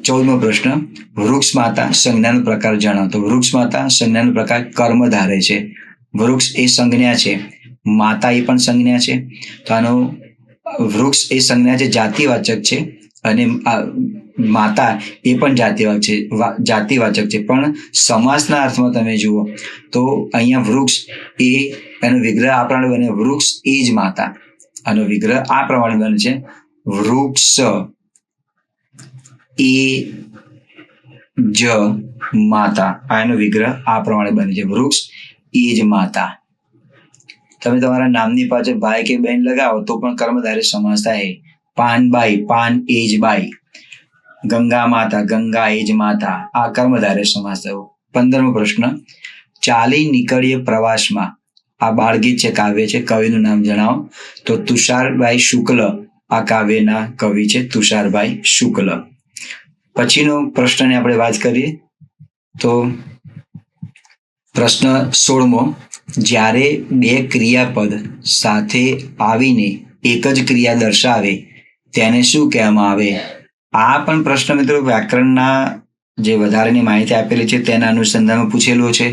14મો પ્રશ્ન, વૃક્ષ માતા સંજ્ઞાનો પ્રકાર જણાવો. તો વૃક્ષ માતા સંજ્ઞાનો પ્રકાર કર્મ ધારે છે. વૃક્ષ એ સંજ્ઞા છે, માતા એ પણ સંજ્ઞા છે. તો આનો વૃક્ષ એ સંજ્ઞા છે, જાતિવાચક છે, અને માતા એ પણ જાતિવાચક છે. પણ સમાસના અર્થમાં તમે જુઓ તો અહીંયા વૃક્ષ એ એનો વિગ્રહ આ પ્રમાણે બને, વૃક્ષ એ જ માતા. આનો વિગ્રહ આ પ્રમાણે બને છે, વૃક્ષ એ જ માતા. આ એનો વિગ્રહ આ પ્રમાણે બને છે, વૃક્ષ એ જ માતા. તમે તમારા નામની પાછળ ભાઈ કે બહેન લગાવો તો પણ કર્મધારય સમાસ થાય. પાનબાઈ, પાન એ જ બાઈ. ગંગા માતા, ગંગા એ જ માતા. આ કર્મધારય સમાસ થયો. 15મો પ્રશ્ન, ચાલી નીકળીએ પ્રવાસમાં. આ બાળગીત છે, કાવ્ય છે, કવિનું નામ જણાવો. તો તુષારભાઈ શુક્લ આ કાવ્યના કવિ છે, તુષારભાઈ શુક્લ. પછીનો પ્રશ્નની આપણે વાત કરીએ તો પ્રશ્ન 16મો, જ્યારે બે ક્રિયાપદ સાથે આવીને એક જ ક્રિયા દર્શાવે તેને શું કહેવામાં આવે? આ પણ પ્રશ્ન મિત્રો વ્યાકરણના જે વધારેની માહિતી આપેલી છે તેના અનુસંધાનમાં પૂછેલો છે.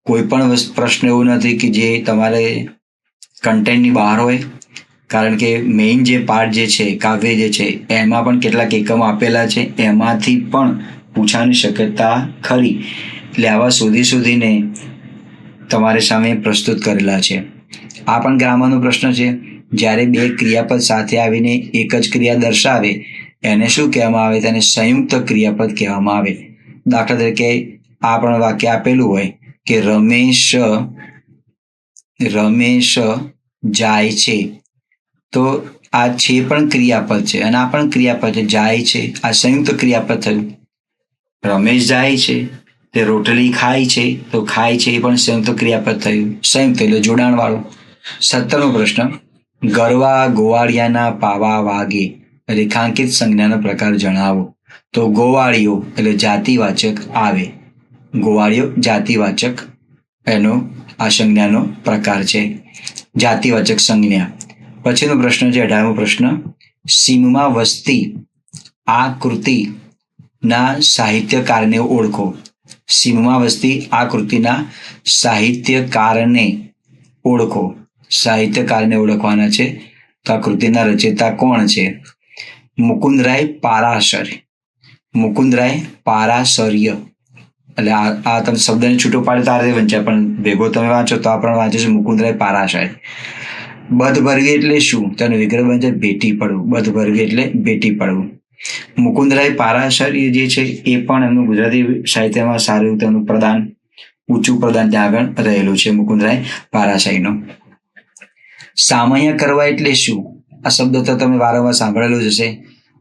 કોઈ પણ પ્રશ્ન એવો નથી કે જે તમારે કન્ટેન્ટની બહાર હોય, કારણ કે મેઇન જે પાર્ટ જે છે, કાવ્ય જે છે, એમાં પણ કેટલાક એકમો આપેલા છે, એમાંથી પણ પૂછવાની શક્યતા ખરી. એટલે આવા શોધીને તમારી સામે પ્રસ્તુત કરેલા છે. આ પણ ગ્રામરનો પ્રશ્ન છે. જ્યારે બે ક્રિયાપદ સાથે આવીને એક જ ક્રિયા દર્શાવે એને શું કહેવામાં આવે? તેને સંયુક્ત ક્રિયાપદ કહેવામાં આવે. દાખલા તરીકે આ પણ વાક્ય આપેલું હોય કે રમેશ જાય છે. તો આ છે પણ ક્રિયાપદ છે અને આ પણ ક્રિયાપદ છે, જાય છે. આ સંયુક્ત ક્રિયાપદ થયું. રમેશ જાય છે, તે રોટલી ખાય છે, તો ખાય છે એ પણ સંયુક્ત ક્રિયાપદ થયું. સંયુક્ત એટલે જોડાણ વાળું. 17મો પ્રશ્ન, ગરવા ગોવાળિયાના પાવા વાગે રેખાંકિત સંજ્ઞાનો પ્રકાર જણાવો. તો ગોવાળીઓ એટલે જાતિવાચક આવે. ગોવાળીઓ જાતિવાચક એનો આ સંજ્ઞાનો પ્રકાર છે, જાતિવાચક સંજ્ઞા. પછીનો પ્રશ્ન છે 18મો પ્રશ્ન, સીમમાં વસતી આ કૃતિના સાહિત્યકારને ઓળખો. સીમમાં વસતી આ કૃતિના સાહિત્યકારને ઓળખો. સાહિત્યકારને ઓળખવાના છે. તો આ કૃતિના રચયિતા કોણ છે? મુકુંદરાય પારાશર્ય. મુકુંદરાય પારાશર્ય એટલે આ તમે શબ્દને છૂટો પાડે તો આ રીતે વંચાય, પણ ભેગો તમે વાંચો તો આ પણ વાંચે છે મુકુંદરાય પારાશર્ય. બધ ભરવી એટલે શું? તેનો વિગ્રહ બને છે ભેટી પડવું. બધ ભરવી એટલે ભેટી પડવું. મુકુંદરાય પારાશર્ય જે છે એ પણ એમનું ગુજરાતી સાહિત્યમાં સારું તેનું પ્રદાન, ઊંચું પ્રદાન ત્યાં આગળ રહેલું છે મુકુંદરાય પારાશર્યનો. સામૈયા કરવા એટલે શું? આ શબ્દ તો તમે વારંવાર સાંભળેલું જ હશે.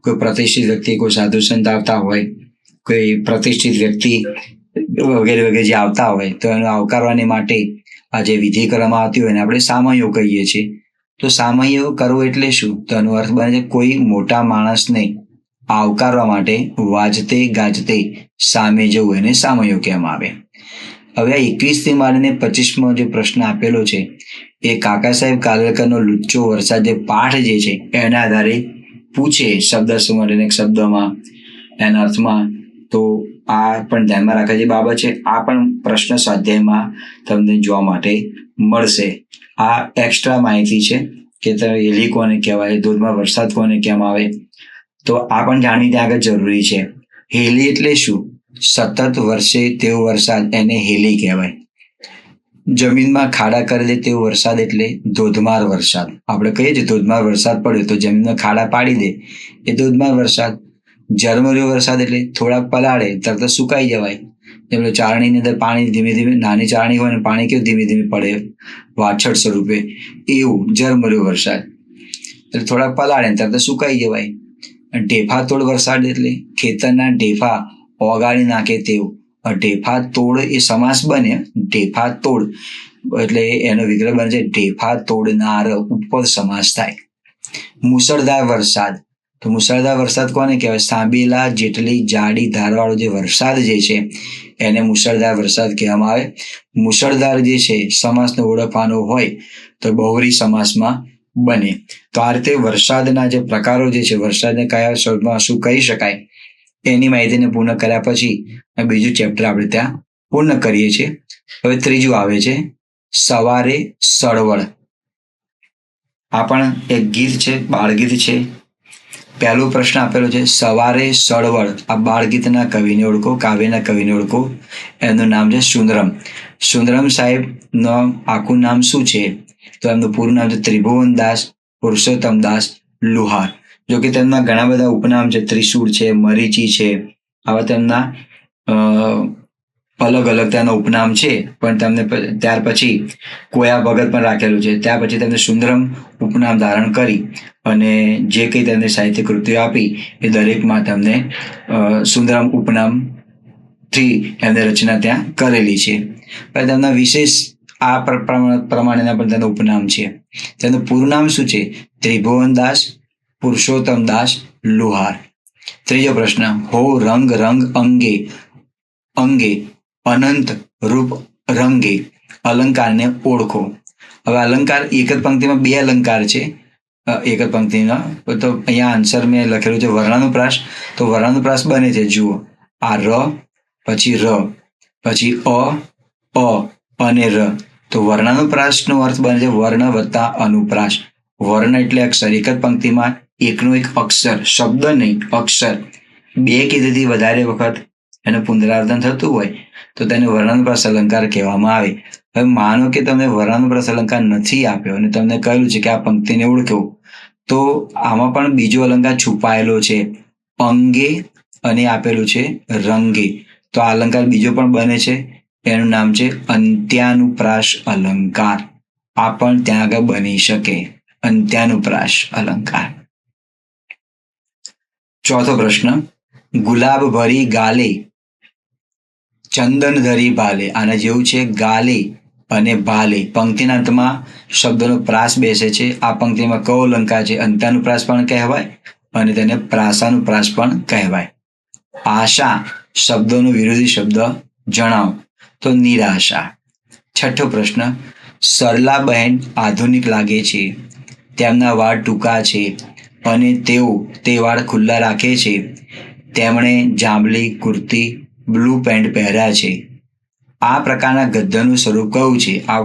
કોઈ પ્રતિષ્ઠિત વ્યક્તિ, કોઈ સાધુ સંત આવતા હોય, કોઈ પ્રતિષ્ઠિત વ્યક્તિ વગેરે વગેરે જે આવતા હોય તો એનો આવકારવાની માટે આ જે વિધિ કરવામાં આવતી હોય ને આપણે સામૈયો કહીએ છીએ. તો સામૈયો કરવો એટલે શું? તો એનો અર્થ બને છે કોઈ મોટા માણસને આવકારવા માટે વાજતે ગાજતે સામે જવું, એને સામૈયો કહેવામાં આવે. હવે આ 21થી માંડીને 25મો જે પ્રશ્ન આપેલો છે એ કાકા સાહેબ કાલેલકરનો લુચ્ચો વરસાદ જે પાઠ જે છે એના આધારે પૂછે, શબ્દ સમૂહ શબ્દમાં એના અર્થમાં. તો આ પણ ધ્યાનમાં રાખવા જેવી બાબત છે. આ પણ પ્રશ્ન સ્વાધ્યાયમાં તમને જોવા માટે મળશે. આ એક્સ્ટ્રા માહિતી છે કે તમે હેલી કોને કહેવાય, ધોધમાર વરસાદ કોને કહેવામાં આવે, તો આ પણ જાણવી ત્યાં આગળ જરૂરી છે. હેલી એટલે શું? સતત વરસે તેવો વરસાદ, એને હેલી કહેવાય. જમીનમાં ખાડા કરી દે તેવો વરસાદ એટલે ધોધમાર વરસાદ. આપણે કહીએ છીએ ધોધમાર વરસાદ પડ્યો તો જમીનમાં ખાડા પાડી દે એ ધોધમાર વરસાદ. ઝરમરીયો વરસાદ એટલે થોડાક પલાળે તરત સુકાઈ જવાય. જેમ ચારણીની અંદર પાણી ધીમે ધીમે, નાની ચારણી હોય ને પાણી કેવું ધીમે ધીમે પડે વાછળ સ્વરૂપે, એવું ઝરમરીયો વરસાદ એટલે થોડાક પલાળે તરત સુકાઈ જવાય. ઢેફા તોડ વરસાદ એટલે ખેતરના ઢેફા ઓગાળી નાખે તેવું. ઢેફા તોડ એ સમાસ બને. ઢેફા તોડ એટલે એનો વિગ્રહ બને છે ઢેફા તોડનાર, ઉપપદ સમાસ થાય. મુસળધાર વરસાદ, તો મુસળધાર વરસાદ કોને કહેવાય? સાંભેલા જેટલી જાડી ધારવાળો જે વરસાદ જે છે એને મુસળધાર વરસાદ કહેવામાં આવે. મુસળધાર જે છે સમાસને ઓળખવાનો હોય તો બહુવ્રીહી સમાસમાં બને. તો આ રીતે વરસાદના જે પ્રકારો જે છે, વરસાદને કયા શબ્દમાં શું કહી શકાય એની માહિતીને પૂર્ણ કર્યા પછી બીજું ચેપ્ટર આપણે ત્યાં પૂર્ણ કરીએ છીએ. હવે ત્રીજું આવે છે સવારે સળવળ. આ પણ એક ગીત છે, બાળગીત છે. પહેલો પ્રશ્ન આપેલો છે સવારે સળવળ. આ બાળગીતના કવિને ઓળખો, કાવ્યના કવિને ઓળખો. એમનું નામ છે સુંદરમ. સુંદરમ સાહેબનું આખું નામ શું છે? તો એમનું પૂરું નામ છે ત્રિભુવનદાસ પુરુષોત્તમદાસ લુહાર. જો કે તેમના ઘણા બધા ઉપનામ છે, ત્રિશૂળ છે, મરીચી છે, આવા તેમના અલગ અલગ તેના ઉપનામ છે. પણ તેમને ત્યાર પછી કોયા ભગત પણ રાખેલું છે. ત્યાર પછી તેમને સુંદરમ ઉપનામ ધારણ કરી અને જે કંઈ તેમને સાહિત્ય કૃતિઓ આપી એ દરેકમાં તેમને સુંદરમ ઉપનામથી એમને રચના ત્યાં કરેલી છે. પણ તેમના વિશેષ આ પ્રમાણેના પણ તેનું ઉપનામ છે. તેનું પૂરું નામ શું છે? ત્રિભુવનદાસ પુરુષોત્તમદાસ લુહાર. ત્રીજો પ્રશ્ન હો રંગ રંગ અંગે અંગે અનંત રૂપ રંગે અલંકારને ઓળખો. હવે અલંકાર એક જ પંક્તિમાં બે અલંકાર છે. એક જ પંક્તિમાં તો અહીંયા આન્સર મેં લખેલું છે વર્ણાનુપ્રાસ. તો વર્ણાનુપ્રાસ બને છે, જુઓ, આ ર પછી ર પછી અ અને ર. તો વર્ણાનુપ્રાસનો અર્થ બને છે વર્ણ વત્તા અનુપ્રાસ. વર્ણ એટલે અક્ષર. એક જ પંક્તિમાં એકનો એક અક્ષર, શબ્દ નહીં અક્ષર, બે કે તેથી વધારે વખત એનું પુનરાવર્તન થતું હોય તો તેને વર્ણાનુપ્રાસ અલંકાર કહેવામાં આવે. હવે માનો કે તમને વર્ણાનુપ્રાસ અલંકાર નથી આપ્યો અને તમને કહ્યું છે કે આ પંક્તિને ઓળખો, તો આમાં પણ બીજો અલંકાર છુપાયેલો છે અંગે અને આપેલું છે રંગે. તો આ અલંકાર બીજો પણ બને છે, એનું નામ છે અંત્યાનુપ્રાસ અલંકાર. આ પણ ત્યાં આગળ બની શકે, અંત્યાનુપ્રાસ અલંકાર. ચોથો પ્રશ્ન ગુલાબ ભરી ગાલે ચંદન ધરી ભાલે. આના જેવું છે ગાલે અને ભાલે. પંક્તિના અંતમાં શબ્દનો પ્રાસ બેસે છે. આ પંક્તિમાં કયો અલંકાર છે? અંત્યાનુપ્રાસ પણ કહેવાય અને તેને પ્રાસાનુપ્રાસ પણ કહેવાય. આશા શબ્દોનો વિરોધી શબ્દ જણાવો. તો નિરાશા. છઠ્ઠો પ્રશ્ન સરલાબહેન આધુનિક લાગે છે. તેમના વાળ ટૂંકા છે અને તેઓ તે વાળ ખુલ્લા રાખે છે. તેમણે જાંબલી કુર્તી બ્લુ પેન્ટ પહેર્યા છે. આ પ્રકારના ગદ્યનું સ્વરૂપ કયું છે? આ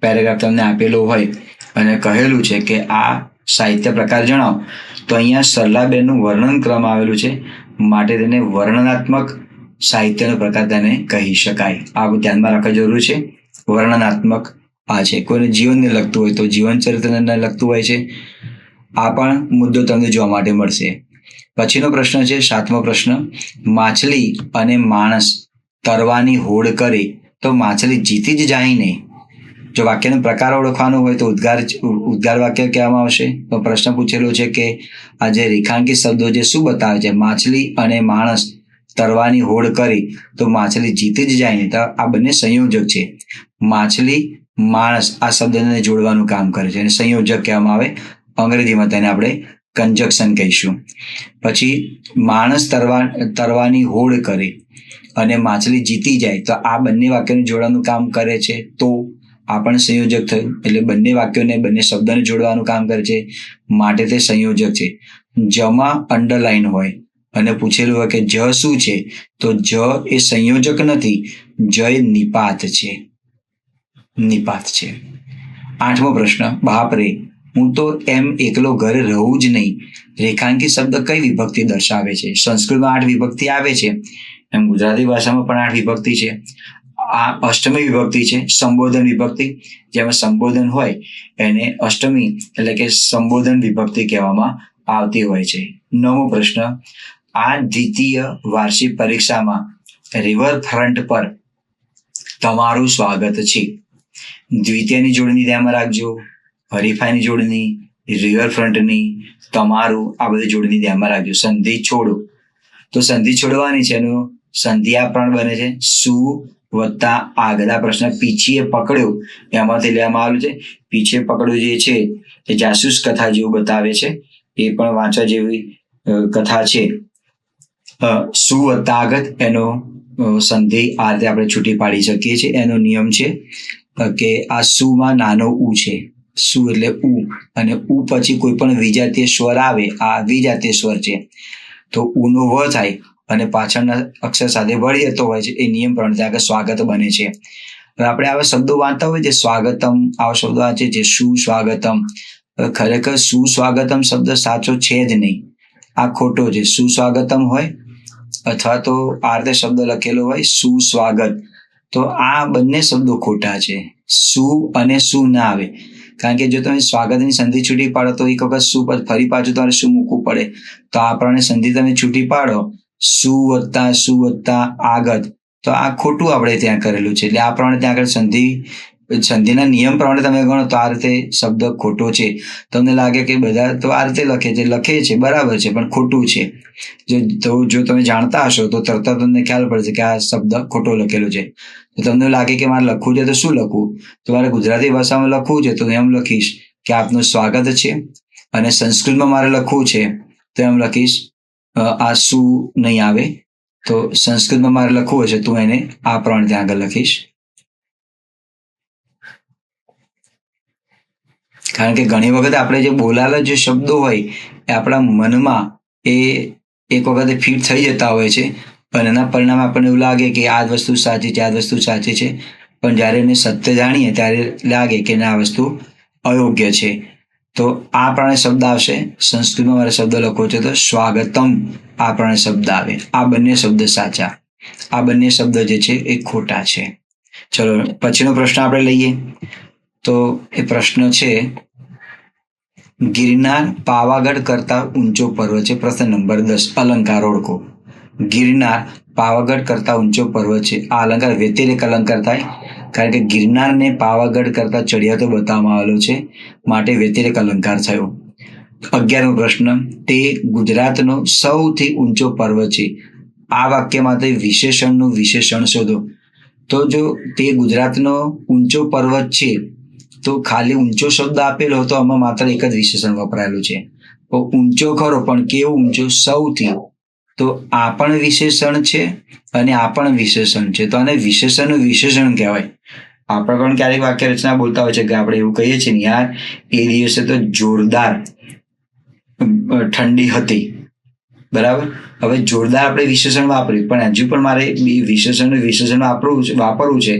પેરેગ્રાફ તમને આપેલો હોય અને કહેલું છે કે આ સાહિત્ય પ્રકાર જણાવો. તો અહીંયા સરલાબેનનું વર્ણન કરવામાં આવેલું છે, માટે તેને વર્ણનાત્મક સાહિત્યનો પ્રકાર તેને કહી શકાય. આ ધ્યાનમાં રાખવા જરૂર છે. વર્ણનાત્મક આ છે. કોઈને જીવનને લગતું હોય તો જીવન ચરિત્રને લગતું હોય છે. આ પણ મુદ્દો તમને જોવા માટે મળશે. પછીનો પ્રશ્ન છે સાતમો પ્રશ્ન માછલી અને માણસ તરવાની હોડ કરે તો માછલી જીતી જ જાય ને. જો વાક્યનો પ્રકાર ઓળખવાનો હોય તો ઉદ્ગાર વાક્ય કહેવામાં આવશે. તો પ્રશ્ન પૂછેલો છે કે આ જે રેખાંકિત શબ્દો જે શું બતાવે છે? માછલી અને માણસ તરવાની હોડ કરી તો માછલી જીતી જ જાય ને. તો આ બંને સંયોજક છે. માછલી માણસ આ શબ્દને જોડવાનું કામ કરે છે અને સંયોજક કહેવામાં આવે. અંગ્રેજીમાં તેને આપણે કંજક્શન કહીશું. પછી માણસ તરવાની હોડ કરે અને માછલી જીતી જાય તો આ બંને વાક્યોને જોડવાનું કામ કરે છે. તો આ પણ સંયોજક થયું. એટલે બંને વાક્યોને બંને શબ્દને જોડવાનું કામ કરે છે, માટે તે સંયોજક છે. જમાં અંડરલાઈન હોય અને પૂછેલું હોય કે જ શું છે, તો જ એ સંયોજક નથી, જ એ નિપાત છે. નિપાત છે. આઠમો પ્રશ્ન બાપરે હું તો એમ એકલો ઘરે રહું જ નહીં. રેખાંકિત શબ્દ કઈ વિભક્તિ દર્શાવે છે? સંસ્કૃતમાં 8 વિભક્તિ આવે છે, એમ ગુજરાતી ભાષામાં પણ 8 વિભક્તિ છે. આ અષ્ટમી વિભક્તિ છે, સંબોધન વિભક્તિ. જેમાં સંબોધન હોય એને અષ્ટમી એટલે કે સંબોધન વિભક્તિ કહેવામાં આવતી હોય છે. નવમો પ્રશ્ન આ દ્વિતીય વાર્ષિક પરીક્ષામાં રિવરફ્રન્ટ પર તમારું સ્વાગત છે. દ્વિતીયની જોડણી ધ્યાનમાં રાખજો, હરીફાઈની જોડણી, રિવરફ્રન્ટની, તમારું, આ બધી જોડણી ધ્યાનમાં રાખજો. સંધિ છોડો, તો સંધિ છોડવાની છે, એનું સંધિ આ પ્રમાણે બને છે: સુ વત્તા આગળ. આ પ્રશ્ન પીછીએ પકડ્યો એમાંથી લેવામાં આવેલું છે. પીછે પકડ્યું જે છે એ જાસૂસ કથા જેવું બતાવે છે, એ પણ વાંચવા જેવી કથા છે. સુ વત્તા આગળ એનો સંધિ આ રીતે આપણે છૂટી પાડી શકીએ છીએ. એનો નિયમ છે કે આ સુમાં નાનો ઉ છે, સુ એટલે ઉ, અને ઉ પછી કોઈ પણ વિજાતીય સ્વર આવે, આ વિજાતીય સ્વર છે, તો ઉનો વ થાય અને પાછળના અક્ષર સાથે વળી જતો હોય છે. એ નિયમ પ્રમાણે ત્યાં આગળ સ્વાગત બને છે. હવે આપણે આવા શબ્દો વાંચતા હોય છે, સ્વાગતમ, આવા શબ્દો વાંચે છે, સુસ્વાગતમ. ખરેખર સુસ્વાગતમ શબ્દ સાચો છે જ નહીં, આ ખોટો છે. સુસ્વાગતમ હોય અથવા તો આ રીતે શબ્દ લખેલો હોય સુસ્વાગત, તો આ બંને શબ્દો ખોટા છે. સુ અને સુ ના આવે, કારણ કે જો તમે સ્વાગતની સંધિ છૂટી પાડો તો એક વખત સુ પર ફરી પાછું તમારે શું મૂકવું પડે, તો આ પ્રમાણે સંધિ તમે છૂટી પાડો સુ વત્તા આગત, તો આ ખોટું આપણે ત્યાં કરેલું છે. એટલે આ પ્રમાણે ત્યાં આગળ સંધિના નિયમ પ્રમાણે તમે ગણો તો આ રીતે શબ્દ ખોટો છે. તમને લાગે કે બધા તો આ રીતે લખે છે બરાબર છે, પણ ખોટું છે. જો તમે જાણતા હશો તો તરત તમને ખ્યાલ પડશે કે આ શબ્દ ખોટો લખેલો છે. તો તમને લાગે કે મારે લખવું છે તો શું લખવું, તો મારે ગુજરાતી ભાષામાં લખવું છે તો એમ લખીશ કે આપનું સ્વાગત છે, અને સંસ્કૃતમાં મારે લખવું છે તો એમ લખીશ આ શું નહીં આવે, તો સંસ્કૃતમાં મારે લખવું હશે તો એને આ પ્રમાણે ત્યાં આગળ લખીશ. કારણ કે ઘણી વખત આપણે જે બોલાયેલા જે શબ્દો હોય એ આપણા મનમાં એ એક વખતે ફિટ થઈ જતા હોય છે, પણ એના પરિણામે આપણને એવું લાગે કે આ વસ્તુ સાચી છે, આ વસ્તુ સાચી છે, પણ જ્યારે એને સત્ય જાણીએ ત્યારે લાગે કે આ વસ્તુ અયોગ્ય છે. તો આ પ્રમાણે શબ્દ આવશે. સંસ્કૃતમાં મારે શબ્દ લખવો છે તો સ્વાગતમ, આ પ્રમાણે શબ્દ આવે. આ બંને શબ્દ સાચા, આ બંને શબ્દ જે છે એ ખોટા છે. ચલો પછીનો પ્રશ્ન આપણે લઈએ. તો એ પ્રશ્ન છે, ગિરનાર પાવાગઢ કરતા ઊંચો પર્વત છે. પ્રશ્ન નંબર 10, અલંકાર ઓળખો. ગિરનાર પાવાગઢ કરતા ઊંચો પર્વત છે. આ અલંકાર વ્યતિરેક અલંકાર થાય, કારણ કે ગિરનારને પાવાગઢ કરતા ચડિયાતો બતાવવામાં આવેલો છે, માટે વ્યતિરેક અલંકાર થયો. 11મો પ્રશ્ન, તે ગુજરાતનો સૌથી ઊંચો પર્વત છે. આ વાક્યમાંથી વિશેષણનું વિશેષણ શોધો. તો જો તે ગુજરાતનો ઊંચો પર્વત છે તો ખાલી ઊંચો શબ્દ આપેલો હતો, આમાં માત્ર એક જ વિશેષણ વપરાયેલું છે. તો ઊંચો ખરો, પણ કેવો ઊંચો? સૌથી. તો આ પણ વિશેષણ છે અને આ પણ વિશેષણ છે, તો આને વિશેષણનું વિશેષણ કહેવાય. આપણે પણ ક્યારેક વાક્ય રચના બોલતા હોય છે કે આપણે એવું કહીએ છીએ ને, યાર એ દિવસે તો જોરદાર ઠંડી હતી, બરાબર. હવે જોરદાર આપણે વિશેષણ વાપર્યું, પણ હજુ પણ મારે વિશેષણ વાપરવું છે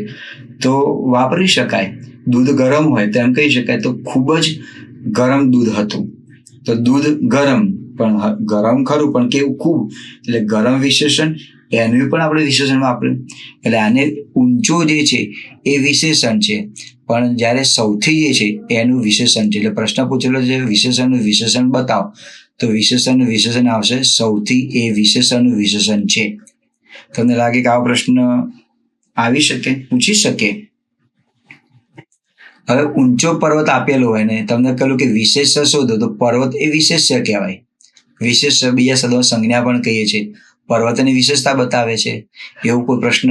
તો વાપરી શકાય. દૂધ ગરમ હોય તો એમ કહી શકાય તો ખૂબ જ ગરમ દૂધ હતું, તો દૂધ ગરમ, પણ ગરમ ખરું પણ કેવું ખૂબ, એટલે ગરમ વિશેષણ, એનું પણ આપણે વિશેષણ વાપર્યું. એટલે આને ઊંચો જે છે એ વિશેષણ છે, પણ જ્યારે સૌથી જે છે એનું વિશેષણ છે. એટલે પ્રશ્ન પૂછેલો છે વિશેષણનું વિશેષણ બતાવો, તો વિશેષણનું વિશેષણ આવશે સૌથી, એ વિશેષણનું વિશેષણ છે. તમને લાગે કે આવો પ્રશ્ન આવી શકે, પૂછી શકે. હવે ઊંચો પર્વત આપેલો હોય ને તમને કહ્યું કે વિશેષ શોધો, તો પર્વત એ વિશેષ્ય કહેવાય. વિશેષ બીજા શબ્દો સંજ્ઞા પણ કહીએ છીએ. પર્વતની વિશેષતા બતાવે છે. એવું કોઈ પ્રશ્ન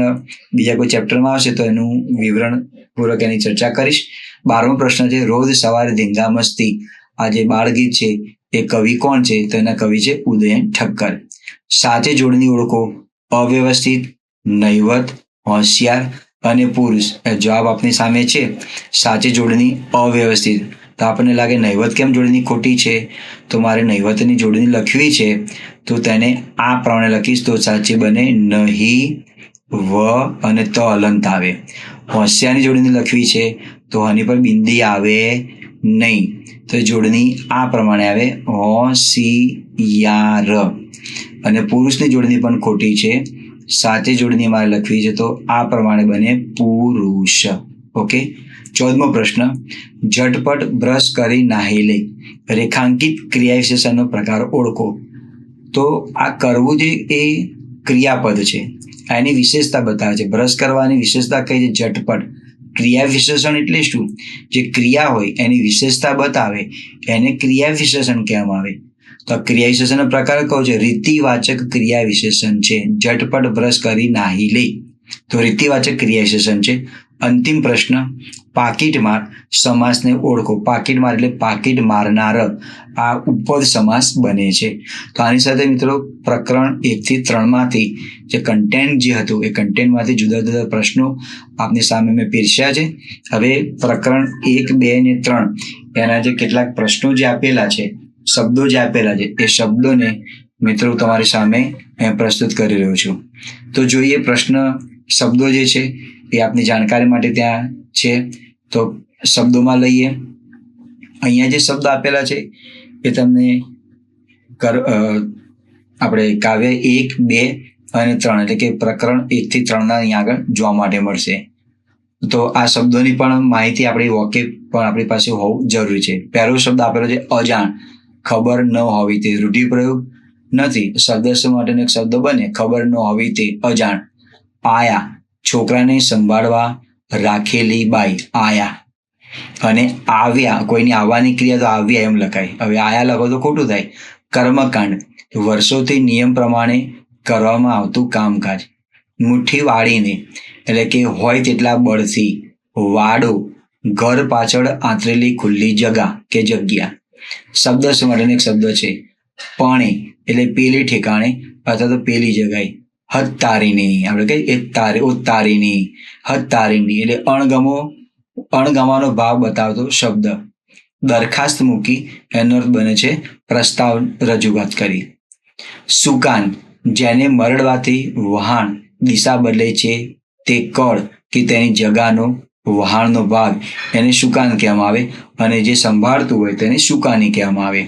બીજા કોઈ ચેપ્ટરમાં આવશે તો એનું વિવરણ પૂર્વક એની ચર્ચા કરીશ. 12મો પ્રશ્ન છે, રોજ સવારે ધીંગા મસ્તી, આ જે બાળગીત છે એ કવિ કોણ છે? તો એના કવિ છે ઉદયન ઠક્કર. સાચી જોડણી ઓળખો. અવ્યવસ્થિત, નૈવત, હોશિયાર અને પુરુષ. જવાબ આપની સામે છે. સાચી જોડણી અવ્યવસ્થિત, તો આપણને લાગે નૈવત કેમ જોડણી ખોટી છે, તો મારે નૈવતની જોડણી લખવી છે તો તેને આ પ્રમાણે લખીશ તો સાચી બને. નહીં, વ અને ત હલંત આવે. હોશિયારની જોડણી લખવી છે તો હની પર બિંદી આવે નહીં, તો જોડણી આ પ્રમાણે આવે, હોશિયાર. અને પુરુષની જોડણી પણ ખોટી છે. સાચી જોડણી મારે લખવી છે તો આ પ્રમાણે બને, પુરુષ. ઓકે. 14મો પ્રશ્ન, ઝટપટ બ્રશ કરી નાહી લે. રેખાંકિત ક્રિયા વિશેષણનો પ્રકાર ઓળખો. તો આ કરવું જે એ ક્રિયાપદ છે, એની વિશેષતા બતાવે છે. બ્રશ કરવાની વિશેષતા કઈ છે? ઝટપટ. ક્રિયા વિશેષણ એટલે શું? જે ક્રિયા હોય એની વિશેષતા બતાવે એને ક્રિયા વિશેષણ કહેવામાં આવે. તો ક્રિયા વિશેષણનો પ્રકાર કયો છે? રીતિવાચક ક્રિયા વિશેષણ છે. ઝટપટ બ્રશ કરી નાહી લે, તો રીતિવાચક ક્રિયા વિશેષણ છે. અંતિમ પ્રશ્ન, પાકીટ માર સમાસને ઓળખો. પાકીટ માર એટલે પાકીટ મારનાર, આ ઉપપદ સમાસ બને છે. તો આની સાથે મિત્રો પ્રકરણ 1 થી 3 માંથી જે કન્ટેન્ટ જે હતું એ કન્ટેન્ટમાંથી જુદા જુદા પ્રશ્નો આપની સામે મેં પીરસ્યા છે. હવે પ્રકરણ 1, 2 અને 3 એના જે કેટલાક પ્રશ્નો જે આપેલા છે, શબ્દો જે આપેલા છે, એ શબ્દોને મિત્રો તમારી સામે પ્રસ્તુત કરી રહ્યો છું. તો જોઈએ પ્રશ્ન શબ્દો જે છે એ આપની જાણકારી માટે ત્યાં છે. તો શબ્દોમાં લઈએ. અહીંયા જે શબ્દ આપેલા છે એ તમને આપણે કાવ્ય 1, 2 અને 3 એટલે કે પ્રકરણ 1 થી 3 અહીંયા આગળ જોવા માટે મળશે. તો આ શબ્દોની પણ માહિતી આપણી વોકેબ પણ આપણી પાસે હોવું જરૂરી છે. પહેલો શબ્દ આપેલો છે અજાણ, ખબર ન હોવી તે. રૂઢિપ્રયોગ નથી, સદસ્ય માટેનો એક શબ્દ બને, ખબર ન હોવી તે, અજાણ. આયા, છોકરાને સંભાળવા રાખેલી બાઈ, આયા. અને આવ્યા, કોઈની આવવાની ક્રિયા તો આવ્યા એમ લખાય. હવે આયા લખો તો ખોટું થાય. કર્મકાંડ, વર્ષોથી નિયમ પ્રમાણે કરવામાં આવતું કામકાજ. મુઠ્ઠી વાળીને એટલે કે હોય તેટલા બળથી. વાડો, ઘર પાછળ આંતરેલી ખુલ્લી જગા કે જગ્યા. શબ્દ માટેનો એક શબ્દ છે પણ, એટલે પેલી ઠેકાણે અથવા તો પેલી જગાએ. હત્તારીની, આપણે કહીએ તારીની, હત્તારીની એટલે અણગમાનો ભાવ બતાવતો શબ્દ. દરખાસ્ત મૂકી એનો અર્થ બને છે પ્રસ્તાવ રજૂઆત કરી. સુકાન, જેને મરડવાથી વહાણ દિશા બદલે છે તે કળ કે તેની જગાનો વહાણનો ભાગ એને સુકાન કહેવામાં આવે, અને જે સંભાળતું હોય તેને સુકાની કહેવામાં આવે.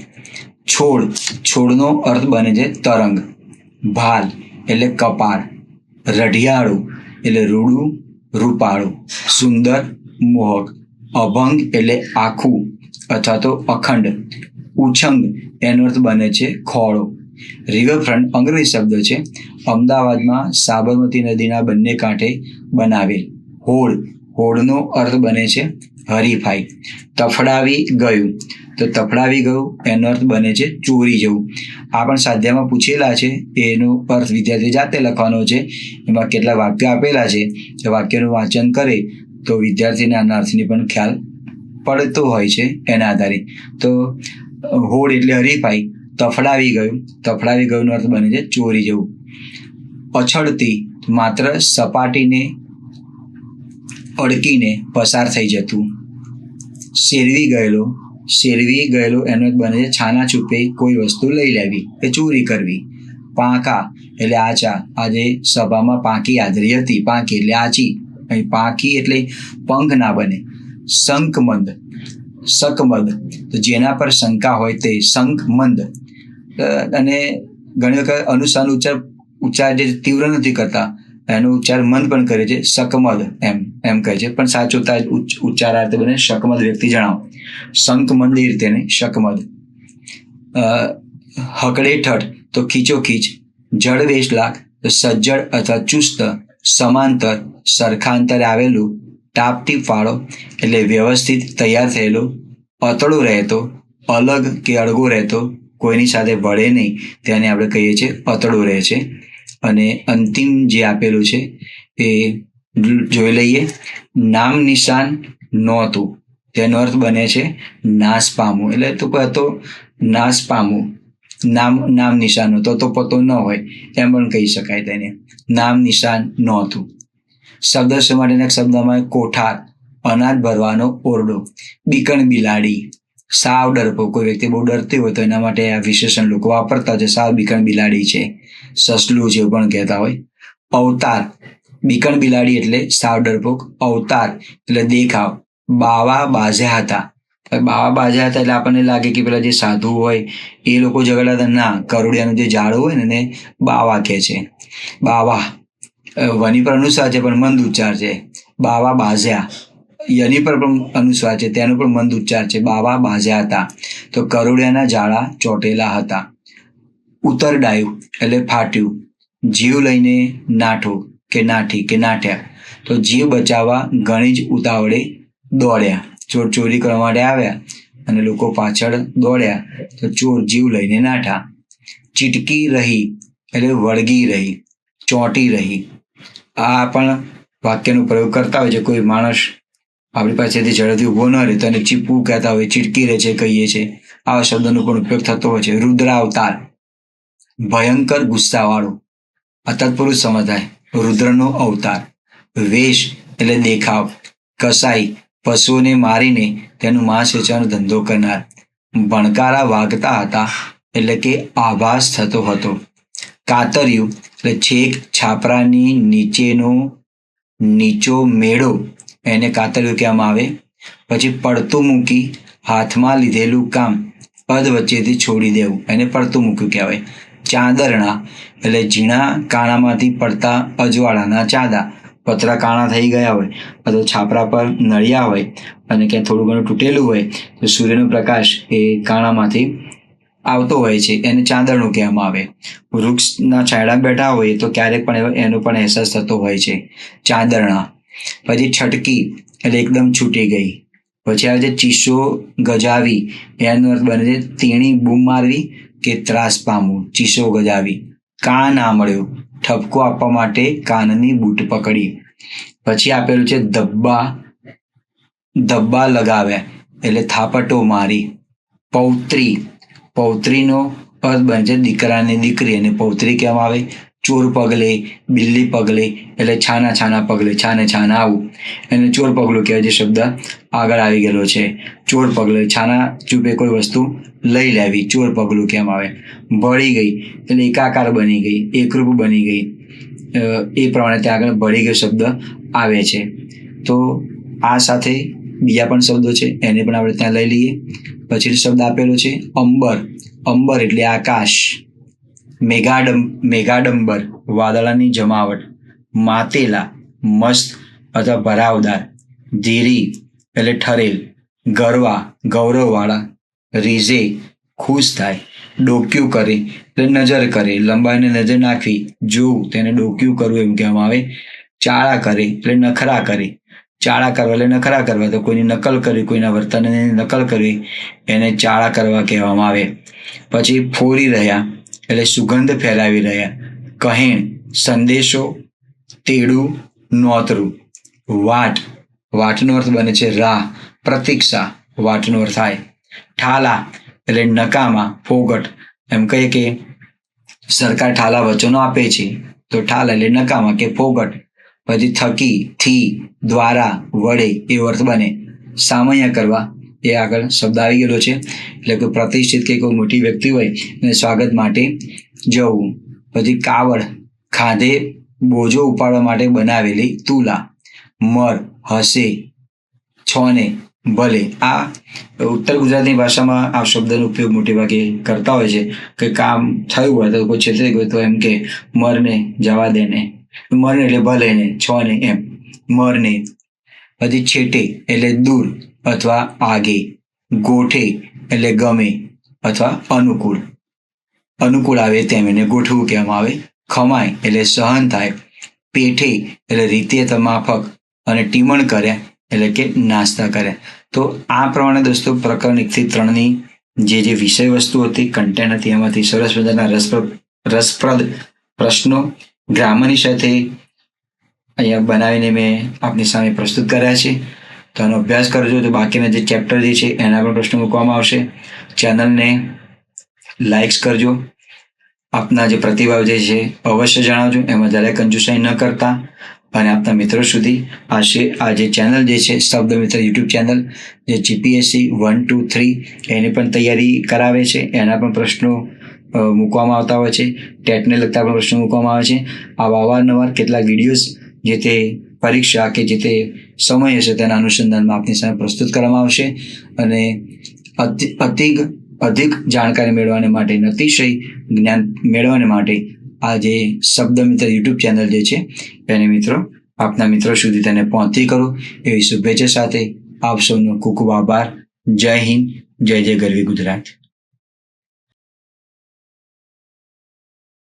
છોડ, છોડનો અર્થ બને છે તરંગ. ભાલ એટલે કપાળ. રઢિયાળું એટલે રૂડું, રૂપાળું. સુંદર, મોહક. અભંગ એટલે આખું અથવા તો અખંડ. ઉછંગ એનો અર્થ બને છે ખોળો. રિવરફ્રન્ટ અંગ્રેજી શબ્દ છે, અમદાવાદમાં સાબરમતી નદીના બંને કાંઠે બનાવેલ. હોડ, હોડનો અર્થ બને છે હરીફાઈ. તફડાવી ગયું, તો તફડાવી ગયું એનો અર્થ બને છે ચોરી જવું. આ પણ સ્વાધ્યાયમાં પૂછેલા છે, એનો અર્થ વિદ્યાર્થી જાતે લખવાનો છે. એમાં કેટલા વાક્યો આપેલા છે, એ વાક્યનું વાંચન કરે તો વિદ્યાર્થીને આના અર્થની પણ ખ્યાલ પડતો હોય છે એના આધારે. તો હોડ એટલે હરીફાઈ. તફડાવી ગયું, તફડાવી ગયુંનો અર્થ બને છે ચોરી જવું. અછડતી, માત્ર સપાટીને અડકીને પસાર થઈ જતું. શેરવી ગયેલો, શેરવી ગયેલો એનો અર્થ બને છે છાના છૂપે કોઈ વસ્તુ લઈ લેવી કે ચોરી કરવી. પાંખા એટલે આચા, આજે સભામાં પાંખી હાજરી હતી. પાંખી એટલે આચી, અહીં પાંખી એટલે પંખ ના બને. શંકમંદ, શકમદ, તો જેના પર શંકા હોય તે. શંકમંદ, અને ઘણી વખત અનુસારનો ઉચ્ચાર જે તીવ્ર નથી કરતા એનો ઉચ્ચાર મંદ પણ કરે છે, શકમદ એમ કહે છે, પણ સાચો ઉચ્ચાર આ રીતે બને શકમદ. વ્યક્તિ જણાવો. શંકમંદ એ રીતે ને શકમદ. હકડેઠઠ તો ખીચોખીચ. જડ વેશલાક તો સજ્જડ અથવા ચુસ્ત, સમાંતર સરખા અંતરે આવેલું. ટાપટીપ વાળો એટલે વ્યવસ્થિત તૈયાર થયેલો. અતડો રહેતો, અલગ કે અળગો રહેતો, કોઈની સાથે ભળે નહીં, તેને આપણે કહીએ છીએ અતડો રહે છે. અને અંતિમ જે આપેલું છે એ જોઈ લઈએ. નામ નિશાન નહોતું, તેનો અર્થ બને છે નાશ પામવું. એટલે તો તો નાશ પામવું. નામ નિશાન તો પતો ન હોય એમ પણ કહી શકાય તેને. નામ નિશાન નહોતું. શબ્દ માટેના શબ્દમાં કોઠાર, અનાજ ભરવાનો ઓરડો. બીકણ બિલાડી, સાવ ડરપો, કોઈ વ્યક્તિ બહુ ડરતી હોય તો એના માટે આ વિશેષણ લોકો વાપરતા છે. સાવ બીકણ બિલાડી છે, સસલું છે એવું પણ કહેતા હોય. અવતાર, બીકણ બિલાડી એટલે સાવ ડરપોક. અવતાર એટલે દેખાવ. બાવા બાઝ્યા હતા, બાવા બાઝ્યા હતા એટલે આપણને લાગે કે પેલા જે સાધુ હોય એ લોકો ઝઘડા હતા. ના, કરોડિયાનું જે ઝાડ હોય ને એને બાવા કહે છે. બાવા વની પર અનુસ્વાર છે પણ મંદ ઉચ્ચાર છે. બાવા બાઝ્યા, યની પર પણ અનુસ્વાર છે, તેનો પણ મંદ ઉચ્ચાર છે. બાવા બાઝ્યા હતા તો કરોડિયાના ઝાડા ચોટેલા હતા. ઉતરડાયું એટલે ફાટ્યું. જીવ લઈને નાઠો કે નાઠી કે નાઠ્યા, તો જીવ બચાવવા ઘણી જ ઉતાવળે દોડ્યા. ચોર ચોરી કરવા માટે આવ્યા અને લોકો પાછળ દોડ્યા તો ચોર જીવ લઈને નાઠા. ચીટકી રહી એટલે વળગી રહી, ચોંટી રહી. આ પણ વાક્યનો પ્રયોગ કરતા હોય છે. કોઈ માણસ આપણી પાસેથી ઝડપથી ઊભો ન રહે તો એને ચીપવું કહેતા હોય, ચીટકી રહે છે કહીએ છીએ. આવા શબ્દનો પણ ઉપયોગ થતો હોય છે. રુદ્રાવતાર, ભયંકર ગુસ્સાવાળો. આ તત્પુરુષ સમજ થાય. રુદ્રનો અવતાર. વેશ એટલે દેખાવ. કસાઈ, પશુઓને મારીને તેનું માંસ વેચવાનો ધંધો કરનાર. ભણકારા વાગતા હતા એટલે કે આભાસ થતો હતો. કાતર્યું એટલે છેક છાપરાની નીચો મેળો, એને કાતર્યું કહેવામાં આવે. પછી પડતું મૂકી હાથમાં લીધેલું કામ પદ વચ્ચેથી છોડી દેવું, એને પડતું મૂક્યું કહેવાય. ચાંદરણા એટલે ઝીણા કાણામાંથી પડતા અજવાળાના ચાંદા. પતરા કાણા થઈ ગયા હોય અથવા છાપરા પર નળિયા હોય અને ક્યાંય થોડું ઘણું તૂટેલું હોય તો સૂર્યનો પ્રકાશ એ કાણામાંથી આવતો હોય છે, એને ચાંદરણું કહેવામાં આવે. વૃક્ષના છાંયડામાં બેઠા હોય તો ક્યારેક પણ એનો પણ અહેસાસ થતો હોય છે. ચાંદરણા. પછી છટકી એટલે એકદમ છૂટી ગઈ. પછી આવે છે ચીસો ગજાવી, એનો અર્થ બને છે તેણી બૂમ મારવી કે ત્રાસ પામવું. ચીસો ગજાવી. કાન આમળ્યો, ઠપકો આપવા માટે કાનની બૂટ પકડી. પછી આપેલું છે ધબ્બા લગાવ્યા એટલે થાપટો મારી. પૌત્રી. પૌત્રીનો અર્થ બને છે દીકરાની દીકરી, અને પૌત્રી કહેવામાં આવે. ચોર પગલે, બિલ્લી પગલે એટલે છાના છાના પગલે, છાને છાના આવું, એને ચોર પગલું કહેવાય. જે શબ્દ આગળ આવી ગયેલો છે. ચોર પગલે, છાના ચૂપે કોઈ વસ્તુ લઈ લેવી, ચોર પગલું કહેવામાં આવે. ભળી ગઈ એટલે એકાકાર બની ગઈ, એકરૂપ બની ગઈ. એ પ્રમાણે ત્યાં આગળ ભળી ગયો શબ્દ આવે છે. તો આ સાથે બીજા પણ શબ્દો છે, એને પણ આપણે ત્યાં લઈ લઈએ. પછી શબ્દ આપેલો છે અંબર. અંબર એટલે આકાશ. મેઘાડંબર, વાદળાની જમાવટ. માતેલા, મસ્ત અથવા ભરાવદાર. ધીરી એટલે ઠરેલ. ગરવા, ગૌરવવાળા. રીઝે, ખુશ થાય. ડોક્યું કરે એટલે નજર કરે, લંબાઈને નજર નાખવી, જોવું, તેને ડોક્યું કરવું એમ કહેવામાં આવે. ચાળા કરે એટલે નખરા કરે. ચાળા કરવા એટલે નખરા કરવા, તો કોઈની નકલ કરવી, કોઈના વર્તનની નકલ કરવી, એને ચાળા કરવા કહેવામાં આવે. પછી ફોરી રહ્યા એટલે સુગંધ ફેલાવી રહ્યા. કહેણ, સંદેશો, તેડું, નોતરું. વાટ. વાટનો અર્થ બને છે રાહ, પ્રતીક્ષા, વાટનો અર્થ થાય. ઠાલા એટલે નકામા, ફોગટ. એમ કહીએ કે સરકાર ઠાલા વચનો આપે છે તો ઠાલા એટલે નકામા કે ફોગટ. પછી થકી, થી, દ્વારા, વડે એવો અર્થ બને. સામૈયા કરવા એ આગળ શબ્દ આવી ગયેલો છે. એટલે કોઈ પ્રતિષ્ઠિત કે કોઈ મોટી વ્યક્તિ હોય એને સ્વાગત માટે જવું. પછી કાવડ, ખાધે બોજો ઉપાડવા માટે બનાવેલી તુલા. મર, હસે, છોને, ભલે. આ ઉત્તર ગુજરાતની ભાષામાં આ શબ્દનો ઉપયોગ મોટે ભાગે કરતા હોય છે. કે કામ થયું હોય તો કોઈ છેતરી ગયું તો એમ કે મરને જવા દે ને, મરને એટલે ભલે ને, છોને એમ, મરને. પછી છેટે એટલે દૂર અથવા આગે. ગોઠે એટલે ગમે અથવા અનુકૂળ. અનુકૂળ આવે તેમ એને ગોઠવું કહેવામાં આવે. ખમાય એટલે સહન થાય. પેઠે એટલે રીતે માફક, અને ટીમણ કર્યા એટલે કે નાસ્તા કર્યા. તો આ પ્રમાણે દોસ્તો પ્રકરણ 1 થી 3ની જે વિષય વસ્તુ હતી, કન્ટેન્ટ હતી, એમાંથી સરસ મજાના રસપ્રદ પ્રશ્નો ગ્રામરની સાથે અહીંયા બનાવીને મેં આપની સામે પ્રસ્તુત કર્યા છે. તો આનો અભ્યાસ કરજો. તો બાકીના જે ચેપ્ટર જે છે એના પણ પ્રશ્નો મૂકવામાં આવશે. ચેનલને લાઇક્સ કરજો. આપના જે પ્રતિભાવ જે છે અવશ્ય જણાવજો. એમાં જરાય કંજૂસાઈ ન કરતા, અને આપના મિત્રો સુધી આ જે ચેનલ જે છે શબ્દ મિત્ર યુટ્યુબ ચેનલ, જે જીપીએસસી 1, 2, 3 એની પણ તૈયારી કરાવે છે, એના પણ પ્રશ્નો મૂકવામાં આવતા હોય છે. ટેટને લગતા પણ પ્રશ્નો મૂકવામાં આવે છે. આવા અવારનવાર કેટલાક વિડીયોઝ જે તે પરીક્ષા કે જે તે સમય હશે તેના અનુસંધાનમાં આપની સામે પ્રસ્તુત કરવામાં આવશે. અને અધિક જાણકારી મેળવવા માટે, અતિશય જ્ઞાન મેળવવા માટે આ જે શબ્દ મિત્ર યુટ્યુબ ચેનલ જે છે એને મિત્રો આપના મિત્રો સુધી તેને પહોંચતી કરો એવી શુભેચ્છા સાથે આપ સૌનો ખૂબ ખૂબ આભાર. જય હિન્દ, જય જય ગરવી ગુજરાત.